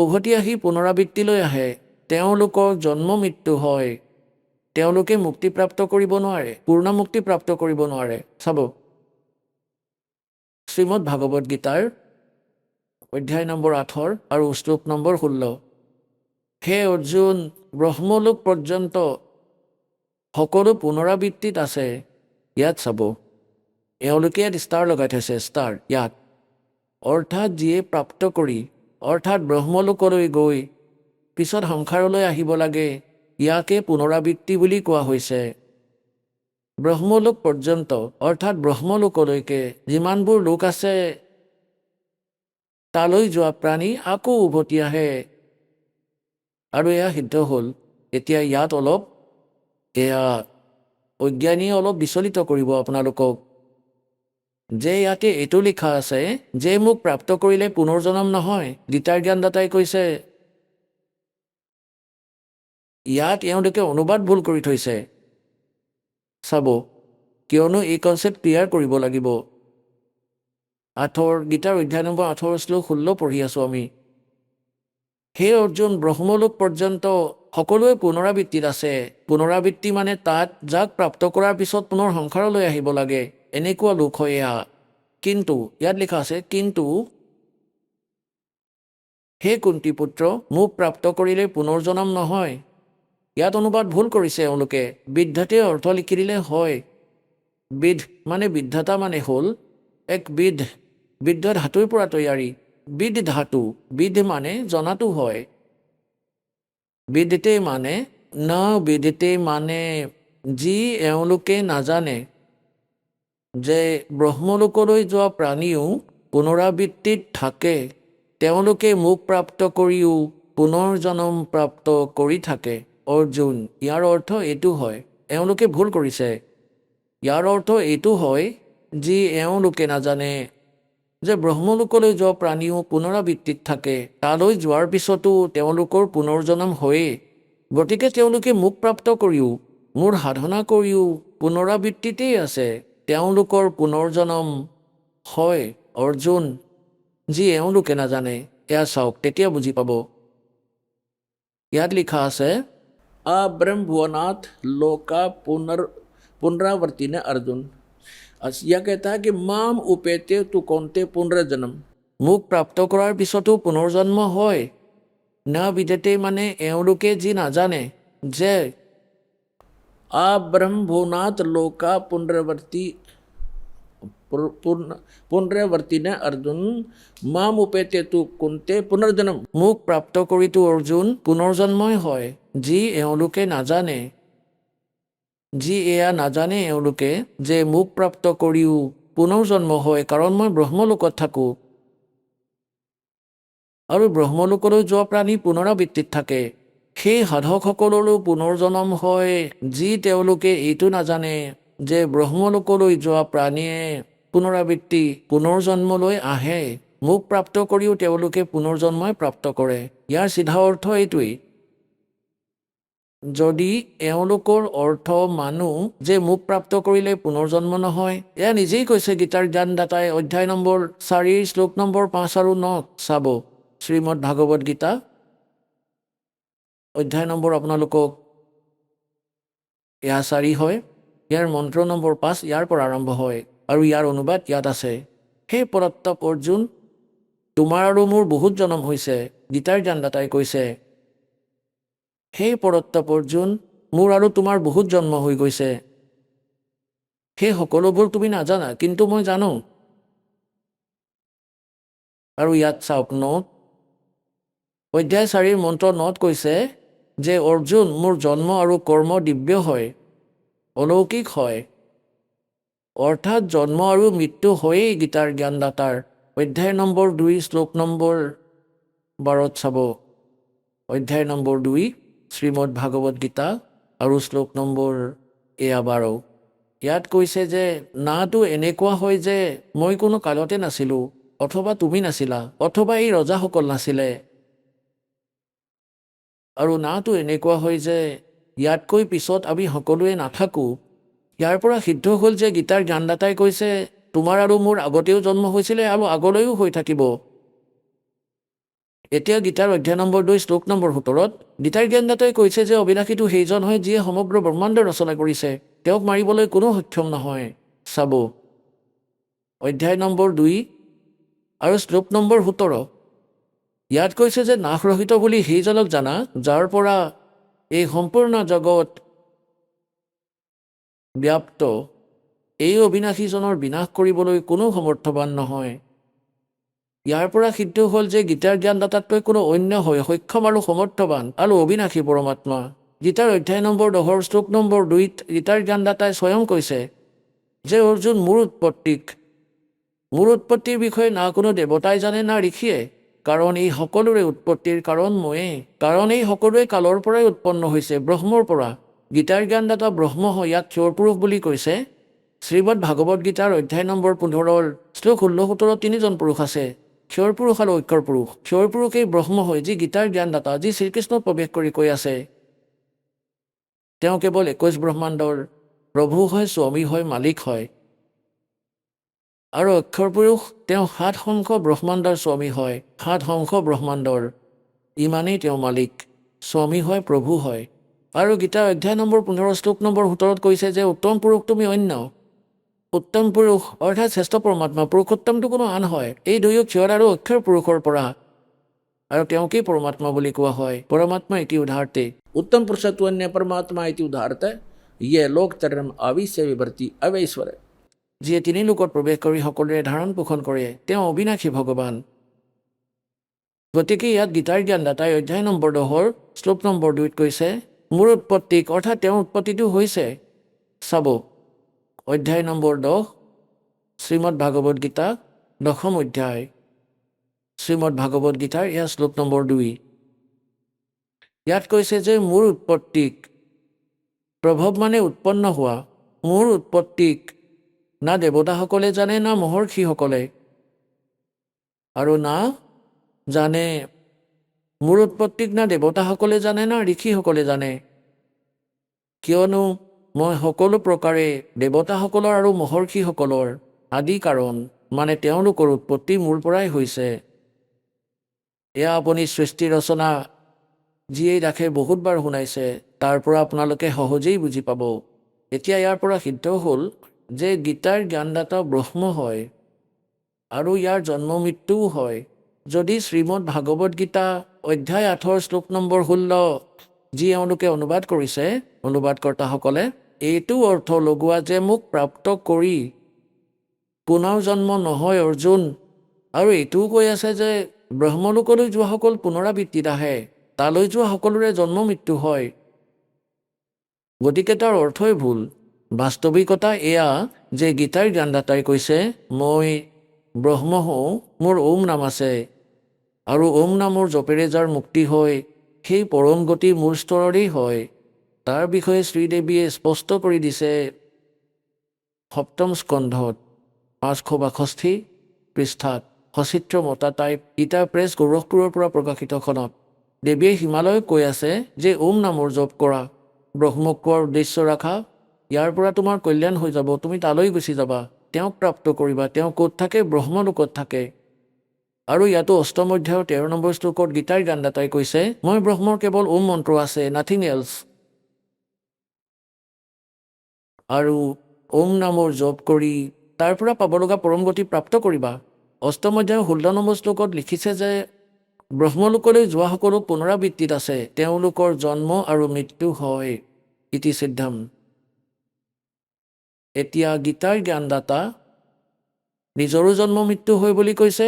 উভতি আহি পুনৰাবৃত্তিলৈ আহে। তেওঁলোকৰ জন্ম মৃত্যু হয়, তেওঁলোকে মুক্তি প্ৰাপ্ত কৰিব নোৱাৰে, পূৰ্ণ মুক্তি প্ৰাপ্ত কৰিব নোৱাৰে। চাব, শ্ৰীমদ ভাগৱত গীতাৰ অধ্যায় নম্বৰ 8 আৰু শ্লোক নম্বৰ 16। হে অৰ্জুন, ব্ৰহ্মলোক পৰ্যন্ত সকলো পুনৰাবৃত্তিত আছে। ইয়াত চাব, এওঁলোকে ইয়াত ষ্টাৰ লগাই থৈছে, ষ্টাৰ ইয়াত। অৰ্থাৎ যিয়ে প্ৰাপ্ত কৰি, অৰ্থাৎ ব্ৰহ্মলোকলৈ গৈ পিছত সংসাৰলৈ আহিব লাগে, ইয়াকে পুনৰাবৃত্তি বুলি কোৱা হৈছে। ব্ৰহ্মলোক পৰ্যন্ত অৰ্থাৎ ব্ৰহ্মলোকলৈকে যিমানবোৰ লোক আছে তালৈ যোৱা প্ৰাণী আকৌ উভতি আহে। আৰু এয়া সিদ্ধ হ'ল। এতিয়া ইয়াত অলপ এয়া অজ্ঞানীয়ে অলপ বিচলিত কৰিব আপোনালোকক, যে ইয়াতে এইটো লিখা আছে যে মোক প্ৰাপ্ত কৰিলে পুনৰ্জনম নহয়। গীতাৰ জ্ঞানদাতাই কৈছে ইয়াত এওঁলোকে অনুবাদ ভুল কৰি থৈছে। চাব, কিয়নো এই কনচেপ্ট ক্লিয়াৰ কৰিব লাগিব। গীতাৰ অধ্যায় নম্বৰ 18 শ্লোক 16 পঢ়ি আছোঁ আমি। হে অৰ্জুন, ব্ৰহ্মলোক পৰ্যন্ত সকলোৱে পুনৰাবৃত্তিত আছে। পুনৰাবৃত্তি মানে তাত যাক প্ৰাপ্ত কৰাৰ পিছত পুনৰ সংসাৰলৈ আহিব লাগে, এনেকুৱা লোক হয় এয়া। কিন্তু ইয়াত লিখা আছে কিন্তু হে কুন্তি পুত্ৰ, মোক প্ৰাপ্ত কৰিলে পুনৰ্জনম নহয়। ইয়াত অনুবাদ ভুল কৰিছে এওঁলোকে। বিদ্যাতে অৰ্থ লিখি দিলে হয়। বিধ মানে বিদ্যাতা মানে হ'ল এক বিধ। বিদ্ধ ধাতুৰ পৰা তৈয়াৰী। বিধ ধাতু, বিধ মানে জনাটো হয়। বিদিতে মানে ন বিদিতে মানে যি এওঁলোকে নাজানে যে ব্ৰহ্মলোকলৈ যোৱা প্ৰাণীও পুনৰাবৃত্তিত থাকে, তেওঁলোকে মোক প্ৰাপ্ত কৰিও পুনৰ জনম প্ৰাপ্ত কৰি থাকে। অৰ্জুন, ইয়াৰ অৰ্থ এইটো হয়। এওঁলোকে ভুল কৰিছে। ইয়াৰ অৰ্থ এইটো হয় যি এওঁলোকে নাজানে যে ব্ৰহ্মলোকলৈ যোৱা প্ৰাণীও পুনৰাবৃত্তিত থাকে, তালৈ যোৱাৰ পিছতো তেওঁলোকৰ পুনৰ্জনম হয়েই। গতিকে তেওঁলোকে মোক প্ৰাপ্ত কৰিও, মোৰ সাধনা কৰিও পুনৰাবৃত্তিতেই আছে। তেওঁলোকৰ পুনৰ্জনম হয়। অৰ্জুন, যি এওঁলোকে নাজানে, এয়া চাওক, তেতিয়া বুজি পাব। ইয়াত লিখা আছে अब्रह्मभुवनात् लोका पुनरावर्तिन अर्जुन। यह कहता है कि माम उपेते तु कौन्ते पुनर्जन्म। মোক প্ৰাপ্ত কৰাৰ পিছতো পুনৰ্জন্ম হয়। ন বিদেতে মানে এওঁলোকে যি নাজানে যে अब्रह्मभुवनात् लोका পুনৰাवर्তিন अर्जुन মাম উपेते तु कौन्ते पुनर्जन्म। মোক প্ৰাপ্ত কৰিতো অৰ্জুন পুনৰ্জন্মই হয়। যি এওঁলোকে নাজানে, যি এয়া নাজানে এওঁলোকে যে মোক প্ৰাপ্ত কৰিও পুনৰ্জন্ম হয়, কাৰণ মই ব্ৰহ্মলোকত থাকোঁ। আৰু ব্ৰহ্মলোকলৈ যোৱা প্ৰাণী পুনৰাবৃত্তিত থাকে। সেই সাধকসকলৰো পুনৰ্জন্ম হয়, যি তেওঁলোকে এইটো নাজানে যে ব্ৰহ্মলোকলৈ যোৱা প্ৰাণীয়ে পুনৰাবৃত্তি পুনৰ্জন্মলৈ আহে। মোক প্ৰাপ্ত কৰিও তেওঁলোকে পুনৰ্জন্মই প্ৰাপ্ত কৰে। ইয়াৰ চিধা অৰ্থ এইটোৱেই। যদি এওঁলোকৰ অৰ্থ মানো যে মোক প্ৰাপ্ত কৰিলে পুনৰ্জন্ম নহয়, এয়া নিজেই কৈছে গীতাৰ জ্ঞানদাতাই অধ্যায় নম্বৰ 4 শ্লোক নম্বৰ 5 আৰু 9 চাব। শ্ৰীমদ ভাগৱত গীতা অধ্যায় নম্বৰ আপোনালোকক এয়া 4 হয়। ইয়াৰ মন্ত্ৰ নম্বৰ 5 ইয়াৰ পৰা আৰম্ভ হয় আৰু ইয়াৰ অনুবাদ ইয়াত আছে। হে পৰাত্তপ অৰ্জুন, তোমাৰ আৰু মোৰ বহুত জনম হৈছে। গীতাৰ জ্ঞানদাতাই কৈছে হে পৰত্তপ অৰ্জুন, মোৰ আৰু তোমাৰ বহুত জন্ম হৈ গৈছে। সেই সকলোবোৰ তুমি নাজানা, কিন্তু মই জানো। আৰু ইয়াত চাওক নোট, অধ্যায় 4 মন্ত্ৰ 9 কৈছে যে অৰ্জুন, মোৰ জন্ম আৰু কৰ্ম দিব্য হয়, অলৌকিক হয়। অৰ্থাৎ জন্ম আৰু মৃত্যু হয়েই গীতাৰ জ্ঞানদাতাৰ। অধ্যায় নম্বৰ 2 শ্লোক নম্বৰ 12 চাব। অধ্যায় নম্বৰ 2 শ্ৰীমদ ভাগৱত গীতা আৰু শ্লোক নম্বৰ 12। ইয়াত কৈছে যে নাটো এনেকুৱা হয় যে মই কোনো কালতে নাছিলোঁ, অথবা তুমি নাছিলা, অথবা এই ৰজাসকল নাছিলে। আৰু নাটো এনেকুৱা হয় যে ইয়াতকৈ পিছত আমি সকলোৱে নাথাকোঁ। ইয়াৰ পৰা সিদ্ধ হ'ল যে গীতাৰ জ্ঞানদাতাই কৈছে তোমাৰ আৰু মোৰ আগতেও জন্ম হৈছিলে আৰু আগলৈও হৈ থাকিব। এতিয়া গীতাৰ অধ্যায় নম্বৰ 2 শ্লোক নম্বৰ 17 গীতাৰ জ্ঞানদাতাই কৈছে যে অবিনাশীটো সেইজন হয় যিয়ে সমগ্ৰ ব্ৰহ্মাণ্ড ৰচনা কৰিছে, তেওঁক মাৰিবলৈ কোনো সক্ষম নহয়। চাব অধ্যায় নম্বৰ 2 আৰু শ্লোক নম্বৰ 17। ইয়াত কৈছে যে নাশৰহিত বুলি সেইজনক জানা, যাৰ পৰা এই সম্পূৰ্ণ জগত ব্যাপ্ত। এই অবিনাশীজনৰ বিনাশ কৰিবলৈ কোনো সমৰ্থবান নহয়। ইয়াৰ পৰা সিদ্ধ হ'ল যে গীতাৰ জ্ঞানদাতাতকৈ কোনো অন্য হয় সক্ষম আৰু সমৰ্থবান আৰু অবিনাশী পৰমাত্মা। গীতাৰ অধ্যায় নম্বৰ 10 শ্লোক নম্বৰ 2 গীতাৰ জ্ঞানদাতাই স্বয়ং কৈছে যে অৰ্জুন মোৰ উৎপত্তিৰ বিষয়ে না কোনো দেৱতাই জানে না ঋষিয়ে, কাৰণ এই সকলোৰে উৎপত্তিৰ কাৰণ ময়ে, কাৰণ এই সকলোৱে কালৰ পৰাই উৎপন্ন হৈছে, ব্ৰহ্মৰ পৰা। গীতাৰ জ্ঞানদাতা ব্ৰহ্ম হয়, ইয়াক ক্ষৰ পুৰুষ বুলি কৈছে। শ্ৰীমদ ভাগৱত গীতাৰ অধ্যায় নম্বৰ 15 শ্লোক 16-17 তিনিজন পুৰুষ আছে, ক্ষৰ পুৰুষ আৰু অক্ষৰ পুৰুষ। ক্ষৰ পুৰুষেই ব্ৰহ্ম হয়, যি গীতাৰ জ্ঞানদাতা, যি শ্ৰীকৃষ্ণক প্ৰৱেশ কৰি কৈ আছে তেওঁ কেৱল 21 ব্ৰহ্মাণ্ডৰ প্ৰভু হয়, স্বামী হয়, মালিক হয়। আৰু অক্ষৰ পুৰুষ তেওঁ 7 সংখ্য ব্ৰহ্মাণ্ডৰ স্বামী হয়, 7 সংখ্য ব্ৰহ্মাণ্ডৰ ইমানেই তেওঁ মালিক, স্বামী হয়, প্ৰভু হয়। আৰু গীতাৰ অধ্যায় নম্বৰ 15 শ্লোক নম্বৰ 17 কৈছে যে উত্তম পুৰুষ তুমি অন্য। উত্তম পুৰুষ অৰ্থাৎ শ্ৰেষ্ঠ পৰমাত্মা, পুৰুষোত্তমটো কোনো আন হয়। এই দুয়ো ক্ষৰ আৰু অক্ষৰ পুৰুষৰ পৰা, আৰু তেওঁকেই পৰমাত্মা বুলি কোৱা হয়। পৰমাত্মা ইতি উদাহৰতে उत्तम पुरुषत्व अन्य परमात्मा इति उदाहरत ये लोक तरम आविश्य विवर्ती अवैश्वर। যিয়ে তিনি লোকত প্ৰৱেশ কৰি সকলোৰে ধাৰণ পোষণ কৰে, তেওঁ অবিনাশী ভগৱান। গতিকে ইয়াত গীতাৰ জ্ঞানদাতাই অধ্যায় নম্বৰ 10 শ্লোক নম্বৰ 2 কৈছে মোৰ উৎপত্তিক, অৰ্থাৎ তেওঁৰ উৎপত্তিটো হৈছে। চাব অধ্যায় নম্বৰ 10 শ্ৰীমদ ভাগৱত গীতা 10ম অধ্যায়, শ্ৰীমদ ভাগৱত গীতাৰ এয়া শ্লোক নম্বৰ 2। ইয়াত কৈছে যে মোৰ উৎপত্তিক, প্ৰভৱ মানে উৎপন্ন হোৱা, মোৰ উৎপত্তিক না দেৱতাসকলে জানে না মহৰ্ষিসকলে, আৰু না জানে মোৰ উৎপত্তিক না দেৱতাসকলে জানে না ঋষিসকলে জানে, কিয়নো মই সকলো প্ৰকাৰে দেৱতাসকলৰ আৰু মহৰ্ষিসকলৰ আদি কাৰণ, মানে তেওঁলোকৰ উৎপত্তি মোৰ পৰাই হৈছে। এয়া আপুনি সৃষ্টি ৰচনা যিয়েই ৰাখে বহুতবাৰ শুনাইছে, তাৰ পৰা আপোনালোকে সহজেই বুজি পাব। এতিয়া ইয়াৰ পৰা সিদ্ধ হ'ল যে গীতাৰ জ্ঞানদাতা ব্ৰহ্ম হয় আৰু ইয়াৰ জন্ম মৃত্যুও হয়। যদি শ্ৰীমদ ভাগৱত গীতা অধ্যায় 8 শ্লোক নম্বৰ 16 যি এওঁলোকে অনুবাদ কৰিছে, অনুবাদকৰ্তাসকলে এইটো অৰ্থ লগোৱা যে মোক প্ৰাপ্ত কৰি পুনৰ জন্ম নহয় অৰ্জুন, আৰু এইটোও কৈ আছে যে ব্ৰহ্মলোকলৈ যোৱাসকল পুনৰাবৃত্তিত আহে, তালৈ যোৱা সকলোৰে জন্ম মৃত্যু হয়। গতিকে তাৰ অৰ্থই ভুল। বাস্তৱিকতা এয়া যে গীতাৰ জ্ঞানদাতাই কৈছে মই ব্ৰহ্ম হওঁ, মোৰ ওম নাম আছে, আৰু ওম নামৰ জপেৰে যাৰ মুক্তি হয় সেই পৰম গতি মোৰ স্তৰৰেই হয়। তাৰ বিষয়ে শ্ৰীদেৱীয়ে স্পষ্ট কৰি দিছে 7ম স্কন্ধত 562 পৃষ্ঠাত, সচিত্ৰ মতা টাইপ গীতা প্ৰেছ গোৰখপুৰৰ পৰা প্ৰকাশিত খনত। দেৱীয়ে হিমালয়ক কৈ আছে যে ওম নামৰ জপ কৰা, ব্ৰহ্মক কোৱাৰ উদ্দেশ্য ৰাখা, ইয়াৰ পৰা তোমাৰ কল্যাণ হৈ যাব, তুমি তালৈ গুচি যাবা, তেওঁক প্ৰাপ্ত কৰিবা। তেওঁ ক'ত থাকে? ব্ৰহ্মলোকত থাকে। আৰু ইয়াতো 8ম অধ্যায়ৰ 13 নম্বৰ শ্লোকত গীতাৰ জ্ঞানদাতাই কৈছে মই ব্ৰহ্মৰ কেৱল ওম মন্ত্ৰ আছে, নাথিং এলছ। আৰু ওম নামৰ জপ কৰি তাৰ পৰা পাব লগা পৰম গতি প্ৰাপ্ত কৰিবা। 8ম অধ্যায়ৰ 16 নম্বৰ শ্লোকত লিখিছে যে ব্ৰহ্মলোকলৈ যোৱা সকলো পুনৰাবৃত্তিত আছে, তেওঁলোকৰ জন্ম আৰু মৃত্যু হয়, ইতি সিদ্ধাম। এতিয়া গীতাৰ জ্ঞানদাতা নিজৰো জন্ম মৃত্যু হয় বুলি কৈছে,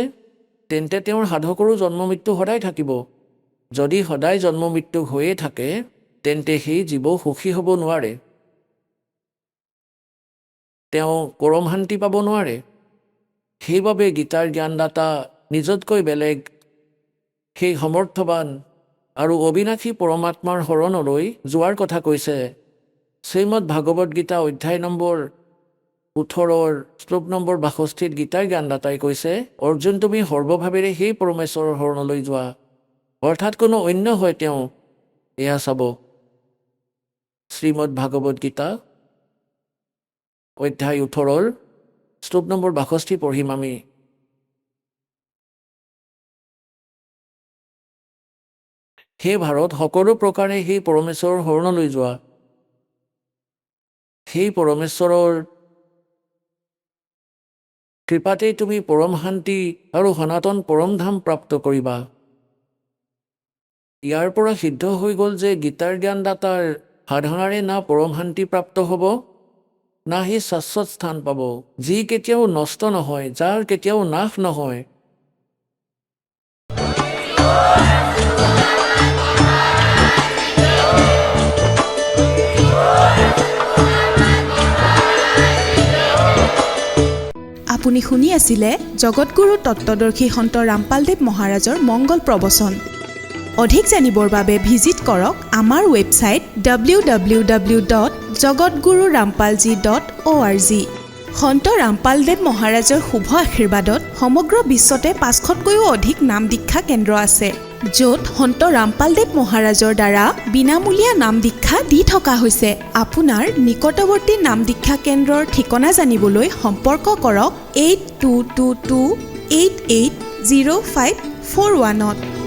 তেন্তে তেওঁৰ সাধকৰো জন্ম মৃত্যু সদায় থাকিব। যদি সদায় জন্ম মৃত্যু হৈয়ে থাকে তেন্তে সেই জীৱ সুখী হ'ব নোৱাৰে, তেওঁ পৰম শান্তি পাব নোৱাৰে। সেইবাবে গীতাৰ জ্ঞানদাতা নিজতকৈ বেলেগ সেই সমৰ্থবান আৰু অবিনাশী পৰমাত্মাৰ শৰণলৈ যোৱাৰ কথা কৈছে। শ্ৰীমদ ভাগৱত গীতা অধ্যায় নম্বৰ 18 শ্লোক নম্বৰ 62 গীতাৰ জ্ঞানদাতাই কৈছে অৰ্জুন তুমি সৰ্বভাৱেৰে সেই পৰমেশ্বৰৰ শৰণলৈ যোৱা, অৰ্থাৎ কোনো অন্য হয় তেওঁ। এয়া চাব শ্ৰীমদ ভাগৱত গীতা অধ্যায় 18 শ্লোক নম্বৰ 62 পঢ়িম আমি। হে ভাৰত, সকলো প্ৰকাৰে সেই পৰমেশ্বৰৰ শৰণলৈ যোৱা, সেই পৰমেশ্বৰৰ কৃপাতেই তুমি পৰম শান্তি আৰু সনাতন পৰম ধাম প্ৰাপ্ত কৰিবা। ইয়াৰ পৰা সিদ্ধ হৈ গ'ল যে গীতাৰ জ্ঞানদাতাৰ সাধনাৰে না পৰম শান্তি প্ৰাপ্ত হ'ব না সি শাশ্বত স্থান পাব, যি কেতিয়াও নষ্ট নহয়, যাৰ কেতিয়াও নাশ নহয়। আপুনি শুনি আছিলে জগতগুৰু তত্ত্বদৰ্শী সন্ত ৰামপালদেৱ মহাৰাজৰ মংগল প্ৰবচন। অধিক জানিবৰ বাবে ভিজিট কৰক আমাৰ ৱেবছাইট www.jagatgururampalji.org। সন্ত ৰামপালদেৱ মহাৰাজৰ শুভ আশীৰ্বাদত সমগ্ৰ বিশ্বতে 500তকৈও অধিক নাম দীক্ষা কেন্দ্ৰ আছে, য'ত সন্ত ৰামপালদেৱ মহাৰাজৰ দ্বাৰা বিনামূলীয়া নাম দীক্ষা দি থকা হৈছে। আপোনাৰ নিকটৱৰ্তী নাম দীক্ষা কেন্দ্ৰৰ ঠিকনা জানিবলৈ সম্পৰ্ক কৰক 8222880541।